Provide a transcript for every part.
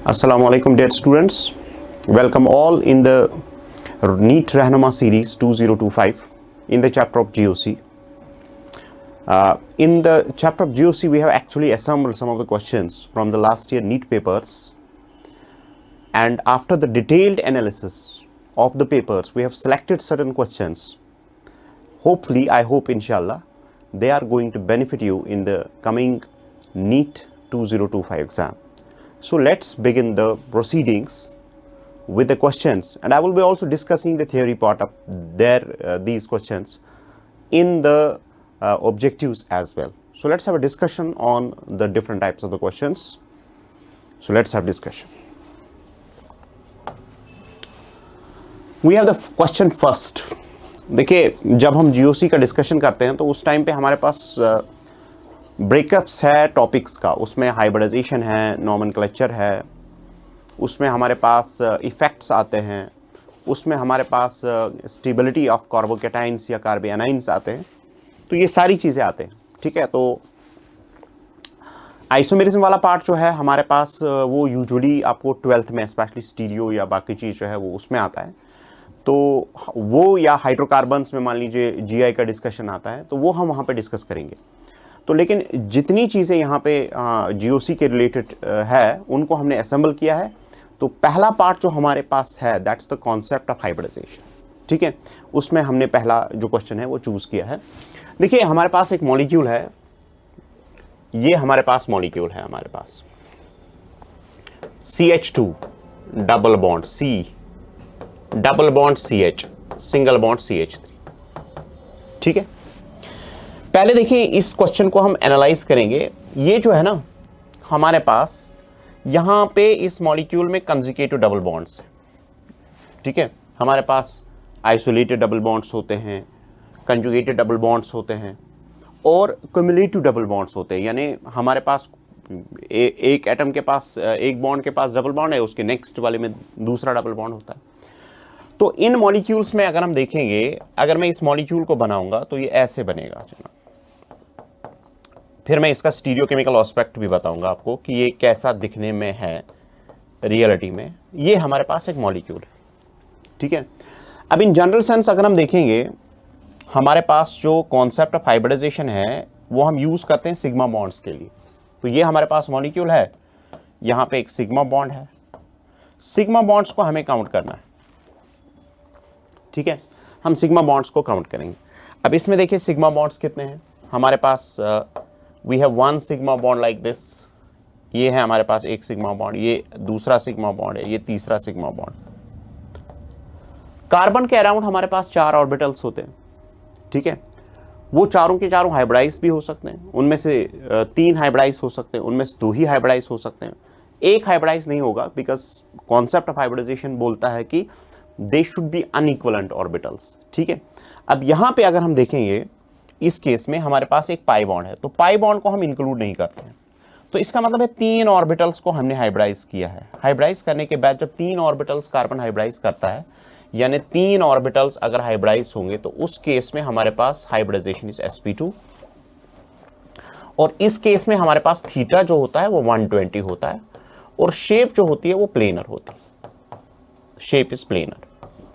Assalamu alaikum dear students, welcome all in the NEET Rahnama series 2025 in the chapter of GOC. In the chapter of GOC we have actually assembled some of the questions from the last year NEET papers, and after the detailed analysis of the papers we have selected certain questions. Hopefully, I hope inshallah they are going to benefit you in the coming NEET 2025 exam. So let's begin the proceedings with the questions, and I will be also discussing the theory part of these questions in the objectives as well. So let's have a discussion on the different types of the questions. So let's have discussion. We have the question first. देखिए, जब हम GOC का discussion करते हैं तो उस time पे हमारे पास ब्रेकअप्स है टॉपिक्स का, उसमें हाइब्रिडाइजेशन है, नॉमेनक्लेचर है, उसमें हमारे पास इफ़ेक्ट्स आते हैं, उसमें हमारे पास स्टेबिलिटी ऑफ कार्बोकेटाइंस या कार्बोएनाइंस आते हैं, तो ये सारी चीज़ें आते हैं. ठीक है, तो आइसोमेरिज्म वाला पार्ट जो है हमारे पास वो यूजुअली आपको 12th में स्पेशली स्टीरियो या बाकी चीज़ जो है वो उसमें आता है, तो वो या हाइड्रोकार्बन्स में मान लीजिए GI का डिस्कशन आता है, तो वो हम वहाँ पे डिस्कस करेंगे. तो लेकिन जितनी चीज़ें यहाँ पे GOC के रिलेटेड है उनको हमने असेंबल किया है. तो पहला पार्ट जो हमारे पास है that's the concept of hybridisation. ठीक है, उसमें हमने पहला जो क्वेश्चन है वो चूज़ किया है. देखिए, हमारे पास एक मॉलिक्यूल है, ये हमारे पास मॉलिक्यूल है, हमारे पास CH2 double bond C double bond CH single bond CH3. ठीक है, पहले देखिए इस क्वेश्चन को हम एनालाइज करेंगे. ये जो है ना हमारे पास यहाँ पे इस मॉलिक्यूल में कंजुगेटिव डबल बॉन्ड्स हैं. ठीक है, हमारे पास आइसोलेटेड डबल बॉन्ड्स होते हैं, कंजुगेटेड डबल बॉन्ड्स होते हैं और क्युमुलेटिव डबल बॉन्ड्स होते हैं. यानी हमारे पास एक एटम के पास एक बॉन्ड के पास डबल बॉन्ड है, उसके नेक्स्ट वाले में दूसरा डबल बॉन्ड होता है. तो इन मॉलिक्यूल्स में अगर हम देखेंगे, अगर मैं इस मॉलिक्यूल को बनाऊंगा तो ये ऐसे बनेगा. फिर मैं इसका स्टीरियोकेमिकल एस्पेक्ट भी बताऊंगा आपको कि ये कैसा दिखने में है रियलिटी में. ये हमारे पास एक मॉलिक्यूल है. ठीक है, अब इन जनरल सेंस अगर हम देखेंगे, हमारे पास जो कॉन्सेप्ट ऑफ हाइब्रिडाइजेशन है वो हम यूज़ करते हैं सिग्मा बॉन्ड्स के लिए. तो ये हमारे पास मॉलिक्यूल है, यहाँ पे एक सिग्मा बॉन्ड है. सिग्मा बॉन्ड्स को हमें काउंट करना है. ठीक है, हम सिग्मा बॉन्ड्स को काउंट करेंगे. अब इसमें देखिए सिग्मा बॉन्ड्स कितने हैं हमारे पास. We have one sigma bond like this. ये है हमारे पास एक सिग्मा बॉन्ड, ये दूसरा सिग्मा बॉन्ड है, ये तीसरा सिग्मा बॉन्ड. कार्बन के अराउंड हमारे पास 4 ऑर्बिटल्स होते हैं. ठीक है, वो चारों के चारों हाइब्रिडाइज भी हो सकते हैं, उनमें से 3 हाइब्रिडाइज हो सकते हैं, उनमें से 2 ही हाइब्रिडाइज हो सकते हैं. एक हाइब्रिडाइज नहीं होगा, बिकॉज कॉन्सेप्ट ऑफ हाइब्रिडाइजेशन बोलता है कि दे शुड बी अनइक्वलेंट ऑर्बिटल्स. ठीक है, अब यहाँ पे अगर हम देखेंगे इस केस में हमारे पास एक पाई बॉन्ड है, तो पाई बॉन्ड को हम इंक्लूड नहीं करते हैं. तो इसका मतलब है 3 ऑर्बिटल्स को हमने हाइब्रिडाइज किया है. हाइब्रिडाइज करने के बाद जब 3 ऑर्बिटल्स कार्बन हाइब्रिडाइज करता है, यानी 3 ऑर्बिटल्स अगर हाइब्रिडाइज होंगे तो उस केस में हमारे पास हाइब्रिडाइजेशन इज sp2. और इस केस में हमारे पास थीटा जो होता है वो 120 होता है और शेप जो होती है वो प्लेनर होती है. Shape is planar.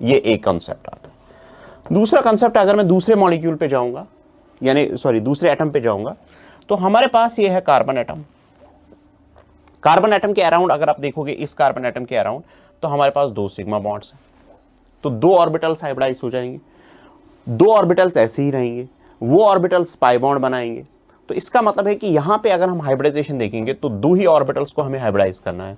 ये एक कंसेप्ट आता है. दूसरा कंसेप्ट, अगर मैं दूसरे मॉलिक्यूल पे जाऊंगा, यानी सॉरी दूसरे एटम पे जाऊंगा, तो हमारे पास ये है कार्बन एटम. कार्बन एटम के अराउंड अगर आप देखोगे, इस कार्बन एटम के अराउंड तो हमारे पास 2 सिग्मा बॉन्ड्स हैं, तो 2 ऑर्बिटल्स हाइब्रिडाइज हो जाएंगे. 2 ऑर्बिटल्स ऐसे ही रहेंगे, वो ऑर्बिटल्स पाई बॉन्ड बनाएंगे. तो इसका मतलब है कि यहां पे अगर हम हाइब्रिडाइजेशन देखेंगे तो 2 ही ऑर्बिटल्स को हमें हाइब्रिडाइज करना है.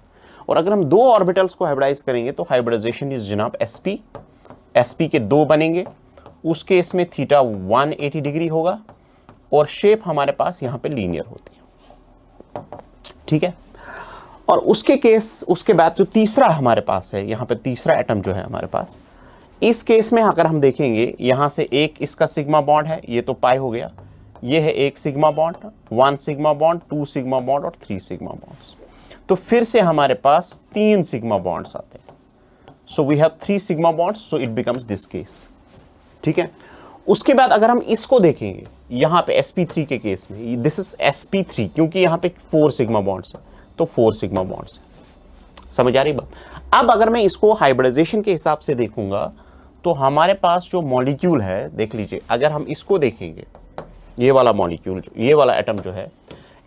और अगर हम 2 ऑर्बिटल्स को हाइब्रिडाइज करेंगे तो हाइब्रिडाइजेशन इज जनाब sp के 2 बनेंगे. उस केस में थीटा 180 डिग्री होगा और शेप हमारे पास यहां पे लीनियर होती है. ठीक है, और उसके बाद जो तीसरा हमारे पास है, यहां पे तीसरा एटम जो है हमारे पास, इस केस में अगर हम देखेंगे, यहां से एक इसका सिग्मा बॉन्ड है, ये तो पाई हो गया. ये है एक sigma bond, 1 sigma bond, 2 sigma bond और 3 सिग्मा बॉन्ड्स. तो फिर से हमारे पास 3 सिग्मा बॉन्ड्स आते हैं. So we have 3 sigma bonds, so it becomes this case. ठीक है, उसके बाद अगर हम इसको देखेंगे, यहां पे sp3 के केस में, दिस इज sp3 क्योंकि यहां पे 4 सिग्मा बॉन्ड्स है, तो 4 सिग्मा बॉन्ड्स है. समझ आ रही बात? अब अगर मैं इसको हाइब्रिडाइजेशन के हिसाब से देखूंगा तो हमारे पास जो मॉलिक्यूल है, देख लीजिए, अगर हम इसको देखेंगे, ये वाला मॉलिक्यूल, ये वाला एटम जो है,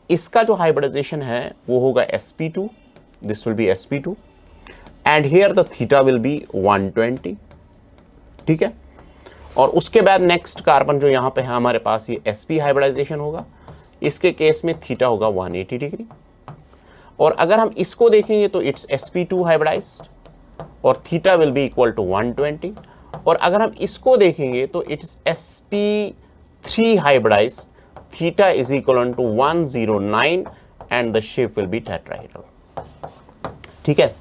इसका जो हाइब्रिडाइजेशन है वो होगा sp2, this will B sp2 and here the theta will B 120, ठीक है। और उसके बाद नेक्स्ट कार्बन जो यहां पे है हमारे पास, ये sp हाइब्रिडाइजेशन होगा, इसके केस में थीटा होगा 180 डिग्री। और अगर हम इसको देखेंगे तो इट्स sp2 हाइब्रिडाइज्ड और theta will be equal to 120। और अगर हम इसको देखेंगे तो it's sp3 hybridised, theta is equal to 109 and the shape will be tetrahedral, ठीक है।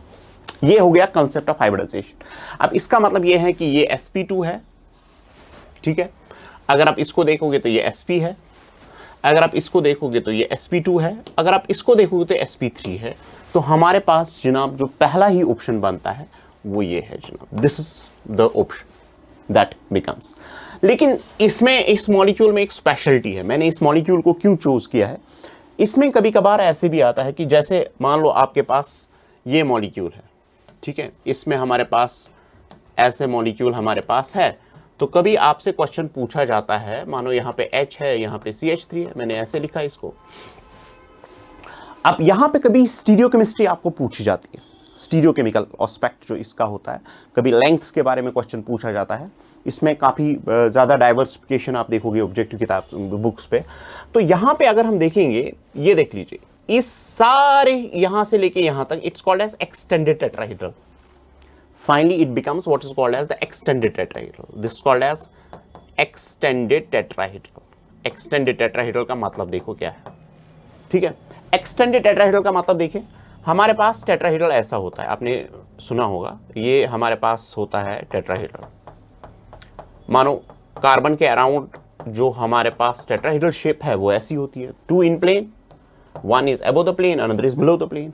ये हो गया कंसेप्ट ऑफ हाइब्रिडाइजेशन। अब इसका मतलब ये है कि ये sp2 है, ठीक है। अगर आप इसको देखोगे तो ये sp है, अगर आप इसको देखोगे तो ये sp2 है, अगर आप इसको देखोगे तो sp3 है। तो हमारे पास जनाब जो पहला ही ऑप्शन बनता है वो ये है जनाब, this is the option that becomes. लेकिन इसमें, इस मॉलिक्यूल में एक स्पेशलिटी है। मैंने इस मॉलिक्यूल को क्यों चूज किया है, इसमें कभी कभार ऐसे भी आता है कि जैसे मान लो आपके पास ये मॉलिक्यूल है, ठीक है, इसमें हमारे पास ऐसे मॉलिक्यूल हमारे पास है, तो कभी आपसे क्वेश्चन पूछा जाता है, मानो यहां पे H है, यहां पे CH3 है, मैंने ऐसे लिखा इसको। अब यहां पे कभी स्टीरियोकेमिस्ट्री आपको पूछी जाती है, स्टीरियोकेमिकल एस्पेक्ट जो इसका होता है, कभी लेंथ्स के बारे में क्वेश्चन पूछा जाता है। इसमें काफी ज्यादा डाइवर्सिफिकेशन आप देखोगे ऑब्जेक्टिव किताब बुक्स पे। तो यहां पे अगर हम देखेंगे, ये देख लीजिए, इस सारे यहां से लेके यहां तक it's called as extended tetrahedral. Finally, it becomes what is called as the extended tetrahedral. This is called as extended tetrahedral. Extended tetrahedral का मतलब देखो क्या है, ठीक है। Extended tetrahedral का मतलब देखिए, हमारे पास tetrahedral ऐसा होता है, आपने सुना होगा, ये हमारे पास होता है tetrahedral। मानो कार्बन के अराउंड जो हमारे पास tetrahedral शेप है वो ऐसी होती है, 2 in plane, 1 is above the plane, another is below the plane।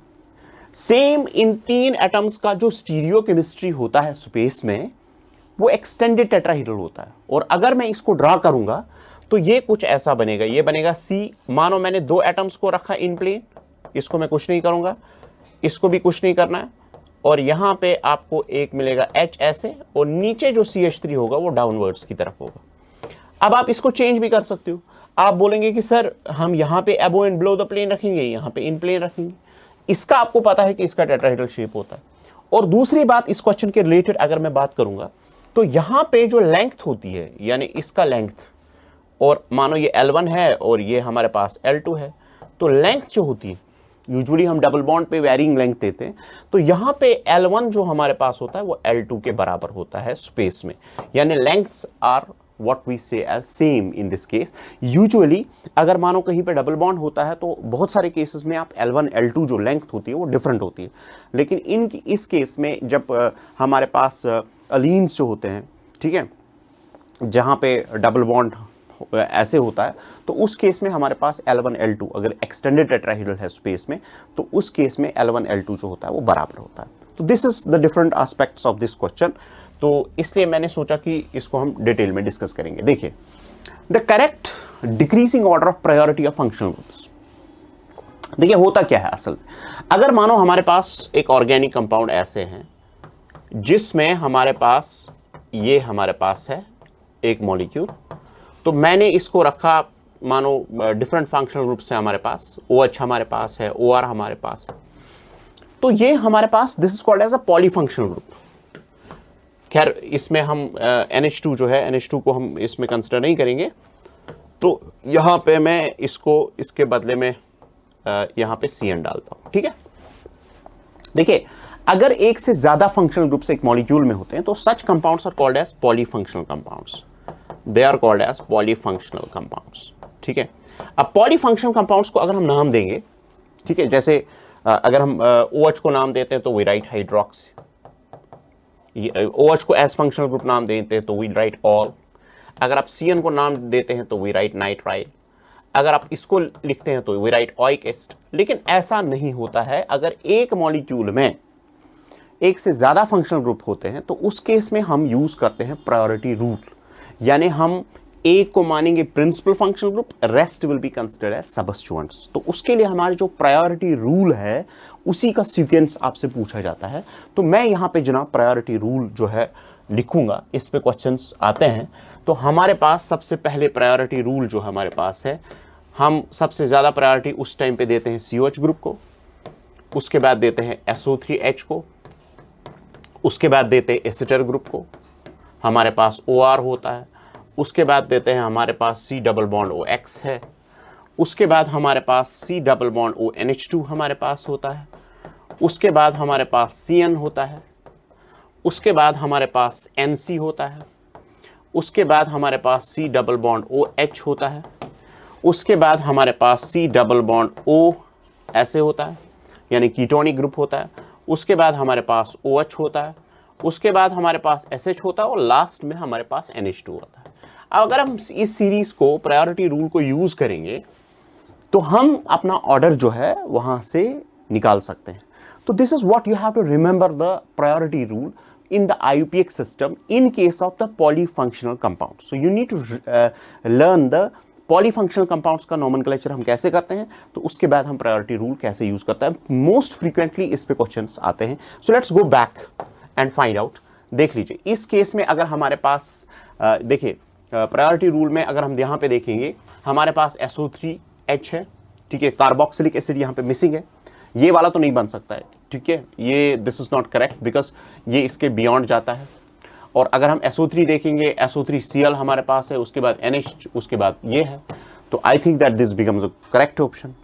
Same in 3 atoms का जो स्टीरियो केमिस्ट्री होता है स्पेस में, वो एक्सटेंडेड टेट्राहेड्रल होता है। और अगर मैं इसको ड्रा करूंगा तो ये कुछ ऐसा बनेगा, ये बनेगा C। मानो मैंने 2 एटम्स को रखा इन प्लेन, इसको मैं कुछ नहीं करूंगा, इसको भी कुछ नहीं करना है, और यहां पे आपको एक मिलेगा H ऐसे, और नीचे जो CH3 होगा वो डाउनवर्ड्स की तरफ होगा। अब आप इसको चेंज भी कर सकते हो, आप बोलेंगे कि सर हम यहां पे अबो एंड बिलो द प्लेन रखेंगे, यहां पे इन प्लेन रखेंगे। इसका आपको पता है कि इसका टेट्राहेड्रल शेप होता है। और दूसरी बात, इस क्वेश्चन के रिलेटेड अगर मैं बात करूंगा तो यहां पे जो लेंथ होती है, यानी इसका लेंथ, और मानो ये L1 है और ये हमारे पास L2 है, तो लेंथ जो होती है, यूजुअली हम डबल बॉन्ड पे वेरिंग लेंथ देते हैं, तो यहां पे L1 जो हमारे पास होता है वो L2 के बराबर होता है स्पेस में, यानी lengths are what we say as same in this case। Usually अगर मानो कहीं पे डबल बॉन्ड होता है तो बहुत सारे केसेस में आप L1 L2 जो लेंथ होती है वो डिफरेंट होती है, लेकिन इस केस में जब हमारे पास अलीन्स जो होते हैं, ठीक है, जहां पे डबल बॉन्ड ऐसे होता है, तो उस केस में हमारे पास L1 L2, अगर एक्सटेंडेड टेट्राहेड्रल है स्पेस में, तो उस केस में L1 L2 जो होता है वो बराबर होता है। तो this is the different aspects of this question. तो इसलिए मैंने सोचा कि इसको हम डिटेल में डिस्कस करेंगे। देखिए, the correct decreasing order of priority of functional groups. देखिए होता क्या है असल में, अगर मानो हमारे पास एक ऑर्गेनिक कंपाउंड ऐसे हैं जिसमें हमारे पास ये हमारे पास है एक मॉलिक्यूल, तो मैंने इसको रखा, मानो डिफरेंट फंक्शनल ग्रुप से हमारे पास OH हमारे पास है, OR हमारे पास है, तो ये हमारे पास this is called as a polyfunctional group. खैर इसमें हम NH2 जो है, NH2 को हम इसमें कंसिडर नहीं करेंगे, तो यहां पे मैं इसको इसके बदले में यहां पे CN डालता हूं, ठीक है। देखिए, अगर एक से ज्यादा फंक्शनल ग्रुप्स एक मॉलिक्यूल में होते हैं तो such compounds are called as polyfunctional compounds, they are called as polyfunctional compounds, ठीक है। अब पॉलीफंक्शनल कंपाउंड्स को अगर हम नाम देंगे, ठीक है, जैसे अगर हम OH को नाम देते हैं तो वी राइट हाइड्रोक्सी, OH को एज फंक्शनल ग्रुप नाम देते हैं तो वी राइट ऑल, अगर आप CN को नाम देते हैं तो वी राइट नाइट्राइल, अगर आप इसको लिखते हैं तो वी राइट ऑइक एसिड। लेकिन ऐसा नहीं होता है, अगर एक मॉलिक्यूल में एक से ज्यादा फंक्शनल ग्रुप होते हैं तो उस केस में हम यूज करते हैं प्रायोरिटी रूल, यानी हम एक को मानेंगे principal functional group, rest will be considered as substituents. तो उसके लिए हमारे जो प्रायोरिटी रूल है उसी का सीक्वेंस आपसे पूछा जाता है। तो मैं यहाँ पे जनाब प्रायोरिटी रूल जो है लिखूंगा, इस पे क्वेश्चंस आते हैं। तो हमारे पास सबसे पहले प्रायोरिटी रूल जो हमारे पास है, हम सबसे ज़्यादा प्रायोरिटी उस टाइम पे देते हैं COH ग्रुप को, उसके बाद देते हैं SO3H को, उसके बाद देते हैं एसिटर ग्रुप को, हमारे पास OR होता है, उसके बाद देते हैं हमारे पास C डबल बॉन्ड OX है, उसके बाद हमारे पास C डबल बॉन्ड ONH2 हमारे पास होता है, उसके बाद हमारे पास CN होता है, उसके बाद हमारे पास NC होता है, उसके बाद हमारे पास C डबल बॉन्ड OH होता है, उसके बाद हमारे पास C डबल बॉन्ड O ऐसे होता है, यानी कीटोनिक ग्रुप होता है, उसके बाद हमारे पास OH होता है, उसके बाद हमारे पास SH होता है और लास्ट में हमारे पास NH2 होता है। अब अगर हम इस सीरीज को प्रायोरिटी रूल को यूज करेंगे तो हम अपना ऑर्डर जो है वहां से निकाल सकते हैं। तो this is what you have to remember the priority rule in the IUPAC system in case of the polyfunctional compounds. So you need to learn the polyfunctional compounds का nomenclature हम कैसे करते हैं, तो उसके बाद हम priority rule कैसे यूज करते हैं। Most frequently इस पे questions आते हैं। So let's go back and find out। देख लीजिए इस केस में अगर हमारे पास देखिए priority rule में अगर हम यहाँ पे देखेंगे हमारे पास SO3H है, ठीक है, कार्बोक्सिलिक एसिड यहाँ पे मिसिंग है, ये वाला तो नहीं बन सकता है, ठीक है, ये this is not correct because ये इसके बियॉन्ड जाता है। और अगर हम SO3 देखेंगे, SO3Cl हमारे पास है, उसके बाद NH, उसके बाद ये है, तो I think that this becomes a correct option.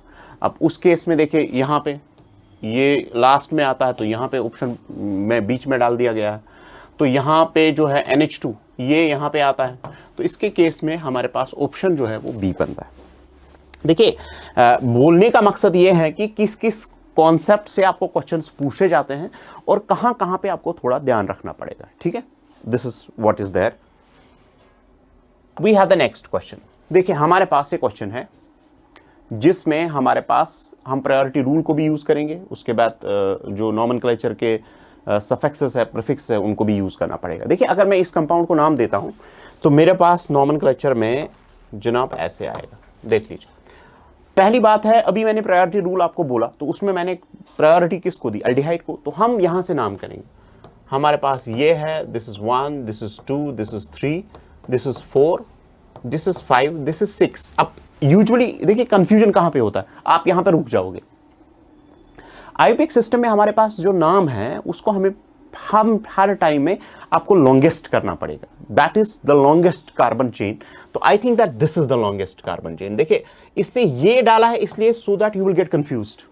अब उस केस में देखिए यहाँ पे ये लास्ट में आता है, तो यहाँ पे ऑप्शन में बीच में डाल दिया गया है, तो यहाँ पे जो है NH2 ये यहाँ पे आता है, तो इसके केस में हमारे पास ऑप्शन जो है वो B बनता है। देखिए बोलने का मकसद ये है कि किस किस कॉन्सेप्ट से आपको क्वेश्चंस पूछे जाते हैं और कहां कहां पे आपको थोड़ा ध्यान रखना पड़ेगा, ठीक है। This is what is there. We have the next question. देखिए हमारे पास एक क्वेश्चन है जिसमें हमारे पास हम प्रायोरिटी रूल को भी यूज करेंगे, उसके बाद जो नॉमेनक्लेचर के सफिक्सेस है, प्रीफिक्स है, उनको भी यूज करना पड़ेगा। देखिए अगर मैं इस कंपाउंड को नाम देता हूं तो मेरे पास नॉमेनक्लेचर में जनाब ऐसे आएगा, देख लीजिए। पहली बात है, अभी मैंने प्रायोरिटी रूल आपको बोला तो उसमें मैंने प्रायोरिटी किसको दी, एल्डिहाइड को, तो हम यहां से नाम करेंगे। हमारे पास ये है, this is 1, this is 2, this is 3, this is 4, this is 5, this is 6। अब यूजुअली देखिए कंफ्यूजन कहां पे होता है, आप यहां पे रुक जाओगे। IUPAC सिस्टम में हमारे पास जो नाम है उसको हम हर टाइम में आपको लॉन्गेस्ट करना पड़ेगा, that is the longest carbon chain. तो I think that this is the longest carbon chain. देखिए इसने ये डाला है इसलिए so that you will get confused.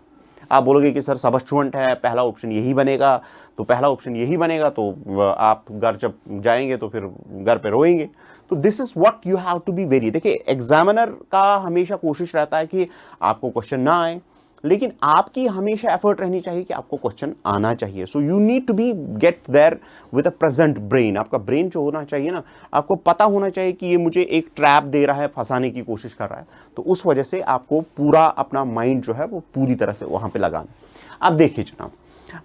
आप बोलोगे कि सर सबस्टिट्यूएंट है, पहला ऑप्शन यही बनेगा, तो पहला ऑप्शन यही बनेगा, तो आप घर जब जाएंगे तो फिर घर पे रोएंगे। तो this is what you have to be very. देखिए एग्जामिनर का हमेशा कोशिश रहता है कि आपको क्वेश्चन ना आए, लेकिन आपकी हमेशा एफर्ट रहनी चाहिए कि आपको क्वेश्चन आना चाहिए। So you need to be get there with a present brain. आपका ब्रेन जो होना चाहिए ना, आपको पता होना चाहिए कि ये मुझे एक ट्रैप दे रहा है, फंसाने की कोशिश कर रहा है, तो उस वजह से आपको पूरा अपना माइंड जो है वो पूरी तरह से वहां पे लगाना। अब देखिए जनाब,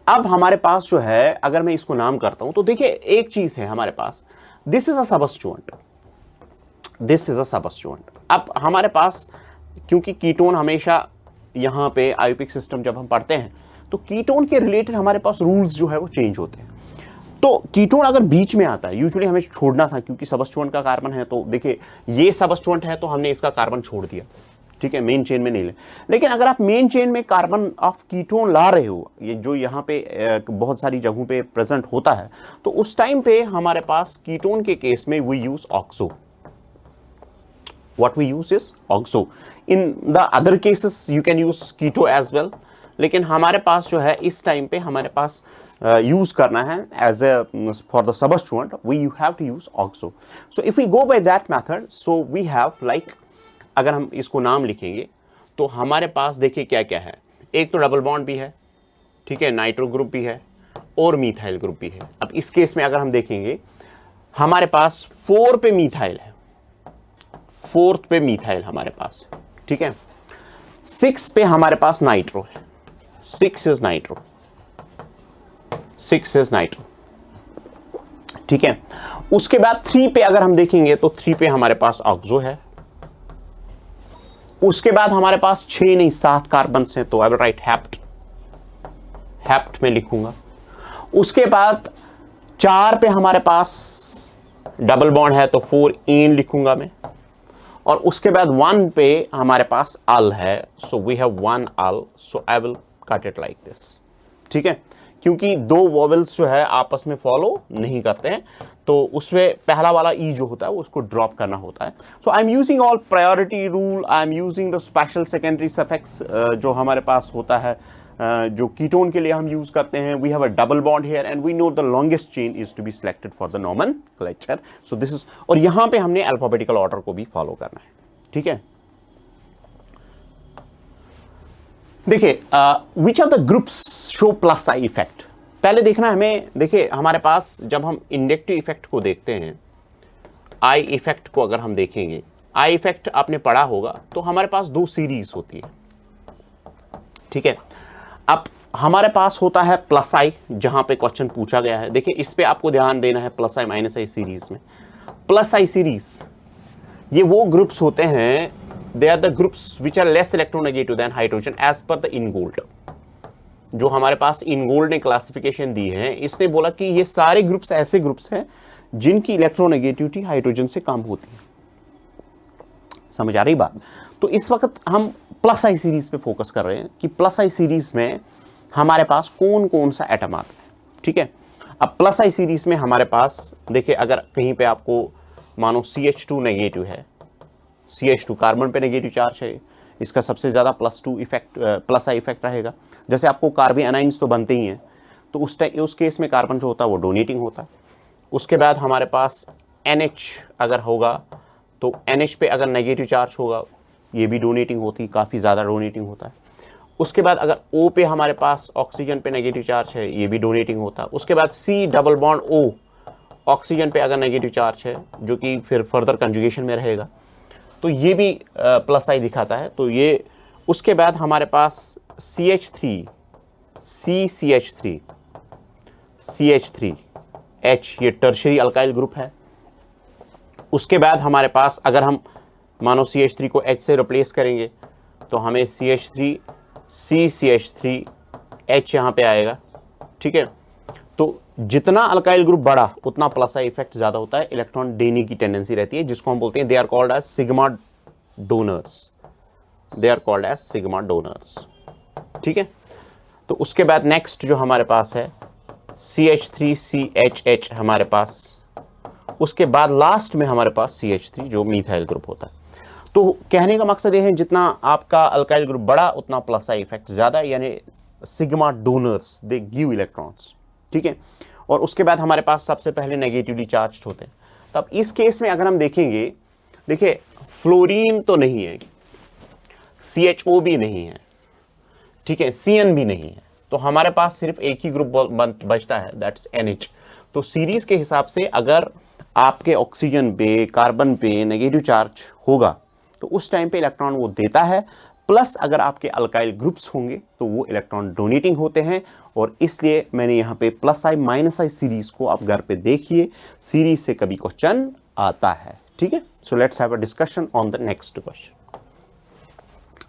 अब हमारे पास जो है अगर मैं इसको नाम करता हूं तो देखिए एक चीज है हमारे पास, this is a substituent, this is a substituent. अब हमारे पास क्योंकि कीटोन हमेशा यहां पे IUPAC सिस्टम जब हम पढ़ते हैं तो कीटोन के रिलेटेड हमारे पास रूल्स जो है वो चेंज होते हैं। तो कीटोन अगर बीच में आता है यूजुअली हमें छोड़ना था, क्योंकि सबस्टिट्यूएंट का कार्बन है, तो देखिए ये सबस्टिट्यूएंट है तो हमने इसका कार्बन छोड़ दिया, ठीक है, मेन चेन में नहीं ले। लेकिन अगर आप मेन चेन में कार्बन ऑफ कीटोन ला रहे हो, ये जो यहाँ पे बहुत सारी जगहों पे प्रेजेंट होता है, तो उस टाइम पे हमारे पास कीटोन के केस में we use oxo. What we use is oxo. In the other cases you can use keto as well. लेकिन हमारे पास जो है इस टाइम पे हमारे पास यूज करना है as a for the substituent we have to use oxo. So if we go by that method, so we have like अगर हम इसको नाम लिखेंगे तो हमारे पास देखिए क्या क्या है। एक तो डबल बॉन्ड भी है, ठीक है, नाइट्रो ग्रुप भी है और मीथाइल ग्रुप भी है। अब इस केस में अगर हम देखेंगे हमारे पास 4 पे मीथाइल है, 4th पे मीथाइल हमारे पास, ठीक है, 6 पे हमारे पास नाइट्रो है, 6 इज नाइट्रो, 6 इज नाइट्रो, ठीक है। उसके बाद 3 पे अगर हम देखेंगे तो 3 पे हमारे पास ऑक्सो है। उसके बाद हमारे पास 6 नहीं 7 कार्बन हैं, तो आई विल राइट हेप्ट, हेप्ट में लिखूंगा। उसके बाद 4 पे हमारे पास डबल बॉन्ड है तो 4 इन लिखूंगा मैं, और उसके बाद 1 पे हमारे पास अल है, so we have 1 al, so I will cut it like this. ठीक है, क्योंकि 2 वॉवेल्स जो है आपस में फॉलो नहीं करते हैं, तो उसमें पहला वाला ई जो होता है वो उसको ड्रॉप करना होता है। So I am using all priority rule, I am using the special secondary suffix जो हमारे पास होता है, जो कीटोन के लिए हम यूज करते हैं। We have a double bond here and we know the longest chain is to be selected for the nomenclature. So this is, और यहां पे हमने अल्फाबेटिकल ऑर्डर को भी फॉलो करना है। ठीक है, देखिए which are the groups show plus I effect. पहले देखना है हमें, देखिए हमारे पास जब हम इंडक्टिव इफेक्ट को देखते हैं, आई इफेक्ट को अगर हम देखेंगे, आई इफेक्ट आपने पढ़ा होगा, तो हमारे पास 2 सीरीज होती है। ठीक है, अब हमारे पास होता है प्लस आई, जहां पे क्वेश्चन पूछा गया है। देखिए इस पे आपको ध्यान देना है, plus I minus I series में। प्लस आई सीरीज ये वो ग्रुप्स होते हैं, they are the groups which are less electronegative than hydrogen as per the Ingold. जो हमारे पास इनगोल्ड ने क्लासिफिकेशन दी है, इसने बोला कि ये सारे ग्रुप्स ऐसे ग्रुप्स हैं जिनकी इलेक्ट्रोनेगेटिविटी हाइड्रोजन से कम होती है। समझ आ रही बात? तो इस वक्त हम प्लस आई सीरीज पे फोकस कर रहे हैं कि प्लस आई सीरीज में हमारे पास कौन कौन सा एटम आता है। ठीक है, अब प्लस आई सीरीज में हमारे पास देखिए, अगर कहीं पे आपको मानो CH2 नेगेटिव है, CH2 कार्बन पे नेगेटिव चार्ज है, इसका सबसे ज्यादा प्लस आई इफेक्ट रहेगा। जैसे आपको कार्बन एनाइंस तो बनते ही हैं, तो उस केस में कार्बन जो होता है वो डोनेटिंग होता है। उसके बाद हमारे पास NH अगर होगा, तो NH पे अगर नेगेटिव चार्ज होगा, ये भी डोनेटिंग होती, काफ़ी ज़्यादा डोनेटिंग होता है। उसके बाद अगर O पे हमारे पास ऑक्सीजन पे नेगेटिव चार्ज है, ये भी डोनेटिंग होता है। उसके बाद C double bond O oxygen पे अगर नेगेटिव चार्ज है, जो कि फिर फर्दर कंजुगेशन में रहेगा, तो ये भी प्लस आई दिखाता है। तो ये, उसके बाद हमारे पास CH3 CH3H, ये टर्शियरी अल्काइल ग्रुप है। उसके बाद हमारे पास अगर हम मानो CH3 को H से रिप्लेस करेंगे, तो हमें CH3 यहाँ पे आएगा। ठीक है, तो जितना अल्काइल ग्रुप बड़ा उतना प्लस आई इफेक्ट ज्यादा होता है, इलेक्ट्रॉन देने की टेंडेंसी रहती है, जिसको हम बोलते हैं they are called as sigma donors. ठीक है, तो उसके बाद नेक्स्ट जो हमारे पास है CH3CHH हमारे पास, उसके बाद लास्ट में हमारे पास CH3 जो मीथाइल ग्रुप होता है। तो कहने का मकसद ये है, जितना आपका अल्काइल ग्रुप बड़ा उतना प्लस आई इफेक्ट ज्यादा, यानी sigma donors they give electrons. ठीक है, और उसके बाद हमारे पास सबसे पहले नेगेटिवली चार्ज्ड होते हैं। तब इस केस में अगर हम देखेंगे, देखिए फ्लोरीन तो नहीं है, CHO भी नहीं है, ठीक है, CN भी नहीं है, तो हमारे पास सिर्फ एक ही ग्रुप बचता है, दैट्स NH। तो सीरीज के हिसाब से अगर आपके ऑक्सीजन पे, कार्बन पे नेगेटिव चार्ज होगा, तो उस टाइम पे इलेक्ट्रॉन वो देता है, प्लस अगर आपके अल्काइल ग्रुप्स होंगे तो वो इलेक्ट्रॉन डोनेटिंग होते हैं। और इसलिए मैंने यहाँ पे plus I minus I series को आप घर पे देखिए, सीरीज से कभी क्वेश्चन आता है। ठीक है, so let's have a discussion on the next question.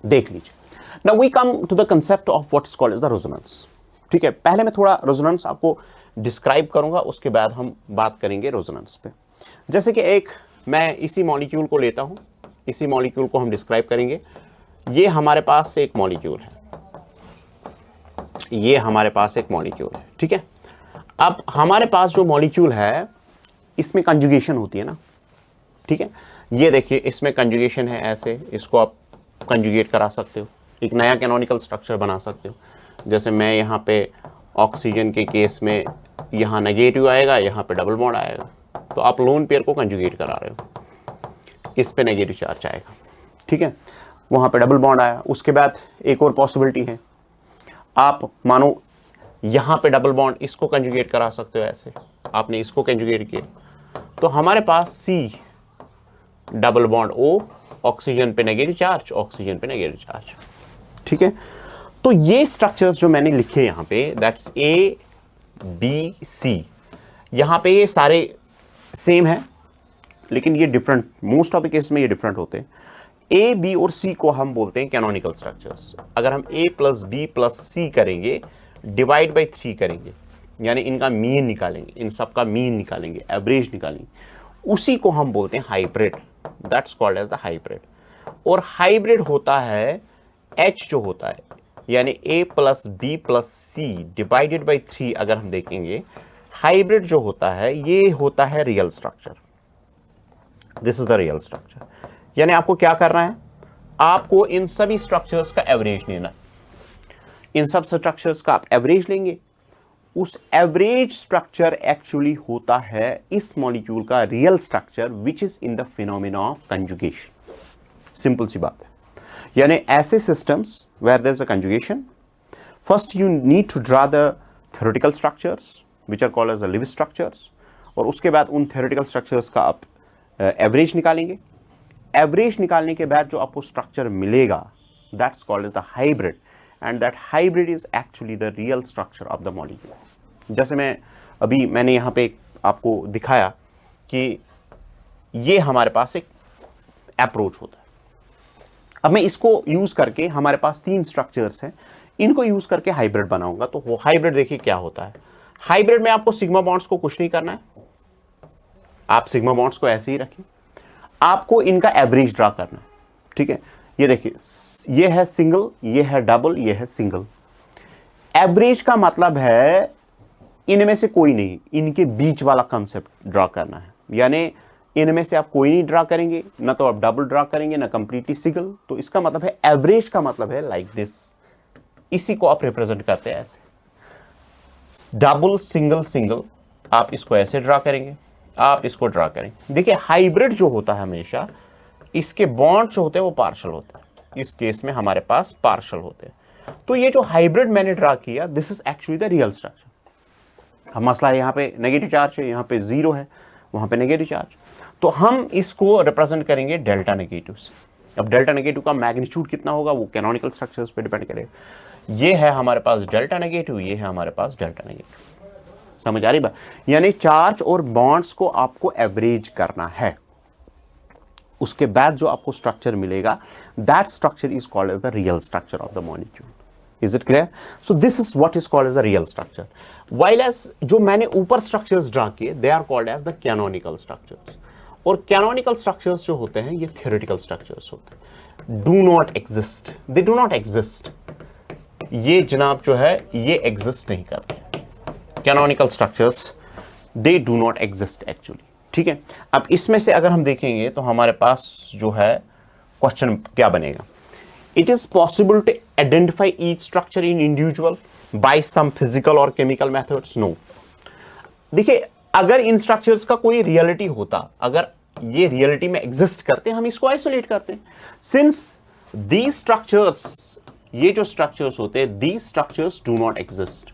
देख लीजिए, now we come to the concept of what is called as the resonance. ठीक है, पहले मैं थोड़ा रेजोनेंस आपको डिस्क्राइब करूंगा, उसके बाद हम बात करेंगे रेजोनेंस पे। जैसे कि एक, मैं इसी मॉलिक्यूल को लेता हूं, इसी मॉलिक्यूल को हम डिस्क्राइब करेंगे। ये हमारे पास एक मॉलिक्यूल है, ये हमारे पास एक मॉलिक्यूल है। ठीक है, अब हमारे पास जो मॉलिक्यूल है इसमें कंजुगेशन होती है ना। ठीक है, ये देखिए इसमें कंजुगेशन है, ऐसे इसको आप कंजुगेट करा सकते हो, एक नया कैनोनिकल स्ट्रक्चर बना सकते हो। जैसे मैं यहाँ पे ऑक्सीजन के केस में यहाँ नेगेटिव आएगा, यहाँ पे डबल बॉन्ड आएगा, तो आप लोन पेयर को कंजुगेट करा रहे हो, इस पे नेगेटिव चार्ज आएगा। ठीक है, वहाँ पे डबल बॉन्ड आया। उसके बाद एक और पॉसिबिलिटी है, आप मानो यहाँ पे डबल बॉन्ड, इसको कंजुगेट करा सकते हो, ऐसे आपने इसको कंजुगेट किया, तो हमारे पास C double bond O, oxygen पे नेगेटिव चार्ज, ऑक्सीजन पे नेगेटिव चार्ज। ठीक है, तो ये स्ट्रक्चर्स जो मैंने लिखे यहाँ पे, दैट्स A B C, यहाँ पे ये सारे सेम है, लेकिन ये different, most of the case में ये डिफरेंट होते हैं। A B और C को हम बोलते हैं कैनोनिकल स्ट्रक्चर्स। अगर हम A plus B plus C करेंगे डिवाइड बाई 3 करेंगे, यानी इनका मीन निकालेंगे, इन सब का मीन निकालेंगे, एवरेज निकालेंगे, उसी को हम बोलते हैं hybrid. That's called as the hybrid. और हाइब्रिड होता है H जो होता है, यानी A plus B plus C divided by 3 अगर हम देखेंगे, हाइब्रिड जो होता है ये होता है real structure. This is the real structure. यानी आपको क्या करना है, आपको इन सभी स्ट्रक्चर्स का एवरेज लेना, इन सब स्ट्रक्चर्स का आप एवरेज लेंगे, उस एवरेज स्ट्रक्चर एक्चुअली होता है इस मॉलिक्यूल का real structure which is in the phenomena of conjugation. Simple सी बात है। यानी ऐसे systems where there is a conjugation, first you need to draw the theoretical structures which are called as the living structures, और उसके बाद उन theoretical structures का आप एवरेज निकालेंगे। एवरेज निकालने के बाद जो आपको स्ट्रक्चर मिलेगा, that's called as the hybrid, and that hybrid is actually the real structure of the molecule। जैसे मैंने यहाँ पे आपको दिखाया कि ये हमारे पास एक अप्रोच होता है। अब मैं इसको यूज करके, हमारे पास 3 स्ट्रक्चर्स हैं, इनको यूज करके हाइब्रिड बनाऊंगा। तो वो हाइब्रिड देखिए क्या होता है। हाइब्रिड में आपको सिग्मा बॉन्ड्स को कुछ नहीं करना है, आप सिग्मा बॉन्ड्स को ऐसे ही रखें, आपको इनका एवरेज ड्रा करना है। ठीक है, ये देखिए, ये है सिंगल, ये है डबल, ये है सिंगल। एवरेज का मतलब है इनमें से कोई नहीं, इनके बीच वाला कंसेप्ट ड्रा करना है। यानी इनमें से आप कोई नहीं ड्रा करेंगे, ना तो आप डबल ड्रा करेंगे, ना कंप्लीटली सिंगल। तो इसका मतलब है एवरेज का मतलब है लाइक दिस, इसी को आप रिप्रेजेंट करते हैं ऐसे, डबल सिंगल सिंगल। आप इसको ऐसे ड्रा करेंगे, आप इसको ड्रा करेंगे। देखिए हाइब्रिड जो होता है हमेशा इसके बॉन्ड जो होते हैं वो पार्शियल होते हैं। इस केस में हमारे पास पार्शियल होते हैं। तो ये जो हाइब्रिड मैंने ड्रा किया, this is actually the real structure. अब मसला है, यहाँ पे नेगेटिव चार्ज है, यहाँ पे 0 है, वहां पे नेगेटिव चार्ज। तो हम इसको रिप्रेजेंट करेंगे डेल्टा नेगेटिव से। अब डेल्टा नेगेटिव का मैग्नीट्यूड कितना होगा वो कैनोनिकल स्ट्रक्चर्स पे डिपेंड करेगा। ये है हमारे पास डेल्टा नेगेटिव, ये है हमारे पास डेल्टा नेगेटिव। समझ आ रही बात? यानी चार्ज और बॉन्ड्स को आपको एवरेज करना है, उसके बाद जो आपको स्ट्रक्चर मिलेगा, that structure is called as the real structure of the molecule. Is it clear? So this is what is called as the real structure. While as जो मैंने ऊपर स्ट्रक्चर्स ड्रा किए, they are called as the canonical structures. और canonical structures जो होते हैं ये theoretical structures होते हैं, do not exist, they do not exist. ये जनाब जो है ये एग्जिस्ट नहीं करते, canonical structures they do not exist actually. ठीक है, अब इसमें से अगर हम देखेंगे तो हमारे पास जो है क्वेश्चन क्या बनेगा, it is possible to identify each structure in individual by some physical और केमिकल मेथड्स? नो। देखिए अगर इन स्ट्रक्चर्स का कोई रियलिटी होता, अगर ये रियलिटी में एग्जिस्ट करते, हम इसको आइसोलेट करते हैं। सिंस दीज स्ट्रक्चर्स, ये जो स्ट्रक्चर्स होते हैं, these structures do not exist.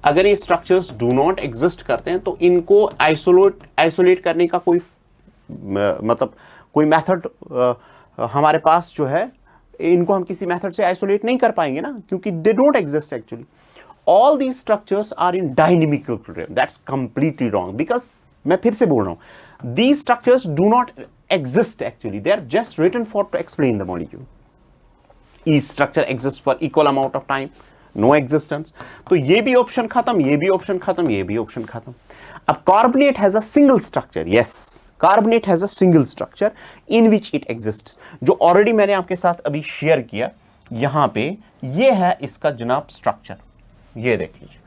अगर ये स्ट्रक्चर्स डू नॉट एग्जिस्ट करते हैं तो इनको आइसोलेट करने का कोई मतलब कोई मेथड हमारे पास जो है, इनको हम किसी मेथड से आइसोलेट नहीं कर पाएंगे ना, क्योंकि they don't exist actually. All these structures are in dynamic equilibrium. That's completely wrong, because मैं फिर से बोल रहा हूं, these structures do not exist actually, they are just written for to explain the molecule. Each structure exist for equal amount of time, no existence. तो ये भी option खत्म, ये भी ऑप्शन खत्म, ये भी ऑप्शन खत्म। अब carbonate has a single structure, yes, carbonate has a single structure in which it exists, जो ऑलरेडी मैंने आपके साथ अभी शेयर किया। यहां पे ये है इसका जनाब स्ट्रक्चर, ये देख लीजिए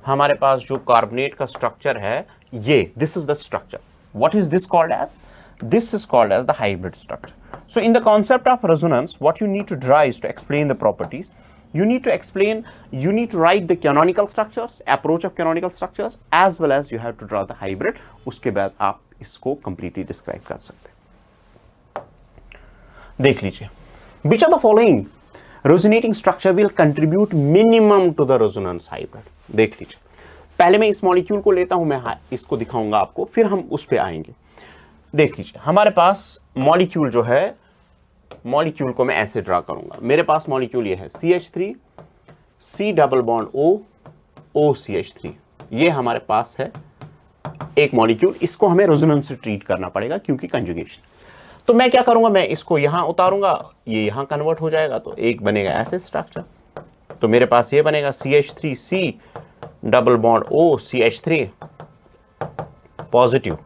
हमारे पास जो कार्बोनेट का स्ट्रक्चर है, ये this is the structure. What is this called as? This is called as the hybrid structure. So in the concept of resonance, what you need to draw is to explain the properties. You need to write the canonical structures, approach of canonical structures, as well as you have to draw the hybrid. उसके बाद आप इसको completely describe कर सकते हैं। देख लीजिए, which of the following resonating structure will contribute minimum to the resonance hybrid? देख लीजिए, पहले मैं इस मॉलिक्यूल को लेता हूं, मैं इसको दिखाऊंगा आपको, फिर हम उस पर आएंगे। देख लीजिए हमारे पास मॉलिक्यूल जो है, मॉलिक्यूल को मैं ऐसे ड्रा करूंगा। मेरे पास मॉलिक्यूल ये है CH3 C double bond O O CH3, ये हमारे पास है एक मॉलिक्यूल। इसको हमें रेजोनेंस से ट्रीट करना पड़ेगा क्योंकि कंजुगेशन। तो मैं क्या करूंगा, मैं इसको यहां उतारूंगा, ये यहां कन्वर्ट हो जाएगा, तो एक बनेगा ऐसे स्ट्रक्चर, तो मेरे पास ये बनेगा CH3C double bond O CH3 positive,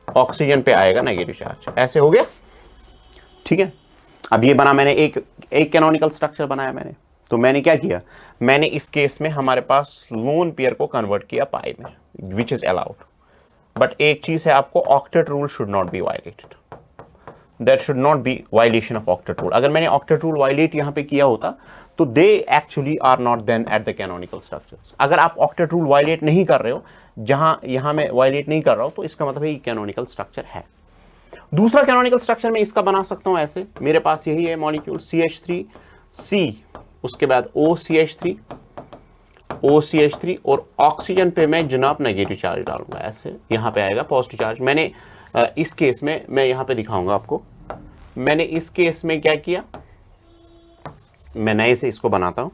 oxygen पे आएगा नेगेटिव चार्ज। ऐसे हो गया, ठीक है। अब ये बना मैंने एक कैनोनिकल स्ट्रक्चर बनाया मैंने। तो मैंने क्या किया, मैंने इस केस में हमारे पास लोन पेयर को कन्वर्ट किया पाई में, विच इज अलाउड। बट एक चीज है, आपको octet rule should not be violated, there should not be violation of octet rule. अगर मैंने ऑक्टेट रूल वायलेट यहां पे किया होता तो they actually are not then at the canonical structures. अगर आप ऑक्टेट रूल वायलेट नहीं कर रहे हो, जहां यहां मैं वायलेट नहीं कर रहा हूं, तो इसका मतलब है कैनोनिकल स्ट्रक्चर है। दूसरा कैनोनिकल स्ट्रक्चर मैं इसका बना सकता हूं ऐसे, मेरे पास यही है मॉलिक्यूल CH3C, उसके बाद OCH3 और ऑक्सीजन पे मैं जनाब नेगेटिव चार्ज डालूंगा, ऐसे यहां पे आएगा पॉजिटिव चार्ज। मैंने इस केस में मैं यहां पे दिखाऊंगा आपको, मैंने इस केस में क्या किया, मैं नए से इसको बनाता हूं।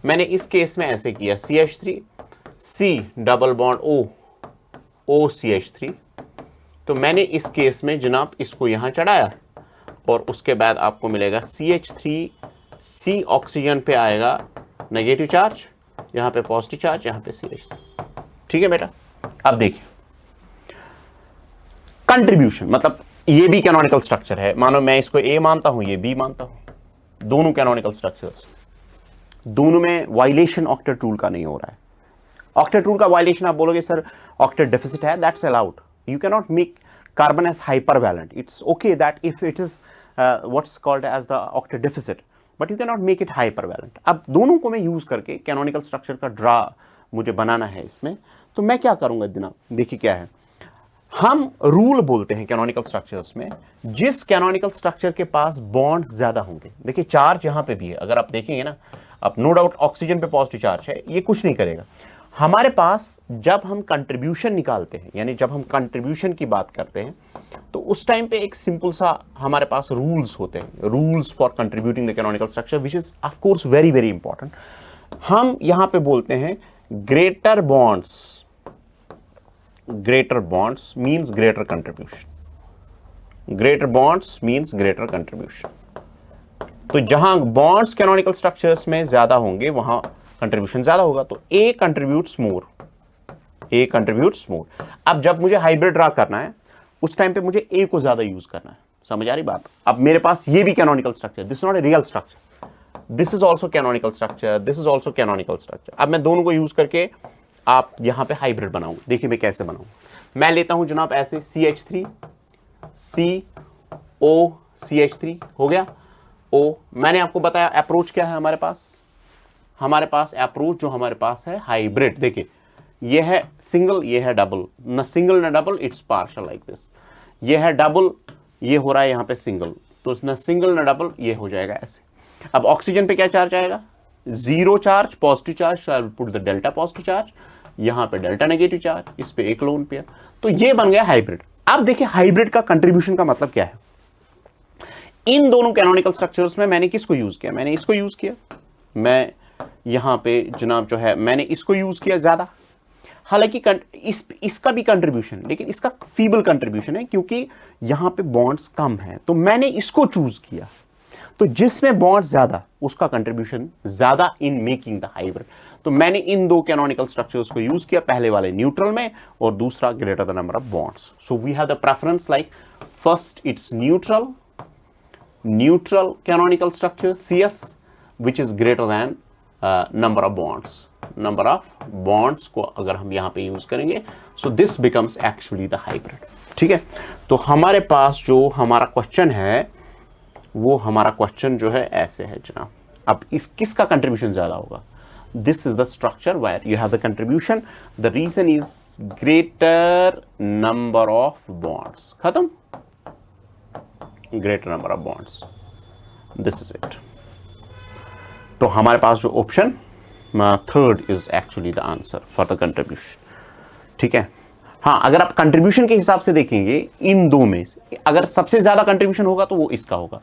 मैंने इस केस में ऐसे किया, CH3C डबल बॉन्ड OCH3। तो मैंने इस केस में जनाब इसको यहां चढ़ाया और उसके बाद आपको मिलेगा CH3C, ऑक्सीजन पे आएगा नेगेटिव चार्ज, यहां पे पॉजिटिव चार्ज, यहां पे CH3। ठीक है बेटा। अब देखिए कंट्रीब्यूशन, मतलब ये भी कैनोनिकल स्ट्रक्चर है। मानो मैं इसको A मानता हूं, ये B मानता हूं, दोनों कैनोनिकल स्ट्रक्चर्स, दोनों में वायलेशन ऑक्टेट रूल का नहीं हो रहा है। ऑक्टेट रूल का वायलेशन आप बोलोगे सर ऑक्टेट डेफिसिट है, that's allowed, you cannot make carbon as hypervalent. It's okay that if it is what's called as the octet deficit, but you cannot make it hypervalent. अब दोनों को मैं use करके canonical structure का draw मुझे बनाना है इसमें, तो मैं क्या करूंगा जनाब, देखिए क्या है, हम रूल बोलते हैं कैनोनिकल स्ट्रक्चर्स में, जिस कैनोनिकल स्ट्रक्चर के पास बॉन्ड ज्यादा होंगे। देखिए चार्ज यहां पे भी है, अगर आप देखेंगे ना, अब नो डाउट ऑक्सीजन पे पॉजिटिव चार्ज है, ये कुछ नहीं करेगा। हमारे पास जब हम कंट्रीब्यूशन निकालते हैं, यानी जब हम कंट्रीब्यूशन की बात करते हैं, तो उस टाइम पे एक सिंपल सा हमारे पास रूल्स होते हैं, rules for contributing the canonical structure, which is of course very very important. हम यहां पे बोलते हैं greater bonds means greater contribution, greater bonds means greater contribution. तो जहां बॉन्ड्स कैनोनिकल स्ट्रक्चर्स में ज्यादा होंगे वहां कंट्रीब्यूशन ज्यादा होगा, तो A कंट्रीब्यूट्स मोर। अब जब मुझे हाइब्रिड ड्रा करना है उस टाइम पे मुझे A को ज्यादा यूज करना है, समझ आ रही बात। अब मेरे पास ये भी canonical structure, this is not a real structure, this is also canonical structure, this is also canonical structure. अब मैं दोनों को यूज करके आप यहां पे हाइब्रिड बनाऊंगा। देखिए मैं कैसे बनाऊंगा, मैं लेता हूं जनाब ऐसे CH3CO CH3 हो गया O। मैंने आपको बताया अप्रोच क्या है हमारे पास अप्रोच जो हमारे पास है हाइब्रिड। देखिए ये है सिंगल, ये है डबल, न सिंगल न double, it's partial like this. ये है डबल, ये हो रहा है यहां पे सिंगल, तो न सिंगल न डबल, ये हो जाएगा ऐसे। अब ऑक्सीजन पे क्या चार्ज आएगा, zero charge, positive charge, put the delta positive charge, यहां पे डेल्टा नेगेटिव चार्ज, इस पे एक लोन पेयर। तो ये बन गया हाइब्रिड। अब देखिए हाइब्रिड का कंट्रीब्यूशन का मतलब क्या है। इन दोनों कैनोनिकल स्ट्रक्चर्स में मैंने किसको यूज किया, मैंने इसको यूज किया, मैं यहां पे जनाब जो है मैंने इसको यूज किया ज्यादा। हालांकि इसका भी कंट्रीब्यूशन, लेकिन इसका फीबल कंट्रीब्यूशन है क्योंकि यहां पे बॉन्ड्स कम है, तो मैंने इसको चूज किया। तो जिसमें बॉन्ड्स ज्यादा उसका कंट्रीब्यूशन ज्यादा इन मेकिंग द हाइब्रिड। तो मैंने इन दो कैनोनिकल स्ट्रक्चर्स को यूज किया, पहले वाले न्यूट्रल में और दूसरा greater the number of bonds. So we have the preference like first it's neutral canonical structure CS, which is greater than number of bonds को अगर हम यहां पे यूज करेंगे, so this becomes actually the hybrid। ठीक है, तो हमारे पास जो हमारा क्वेश्चन है वो हमारा क्वेश्चन जो है ऐसे है जनाब। अब इस किसका कंट्रीब्यूशन ज्यादा होगा, this is the structure where you have the contribution, the reason is greater number of bonds। खत्म, greater number of bonds, this is it। तो हमारे पास जो option third is actually the answer for the contribution. ठीक है, हाँ अगर आप contribution के हिसाब से देखेंगे इन दो में अगर सबसे ज्यादा कंट्रीब्यूशन होगा तो वो इसका होगा।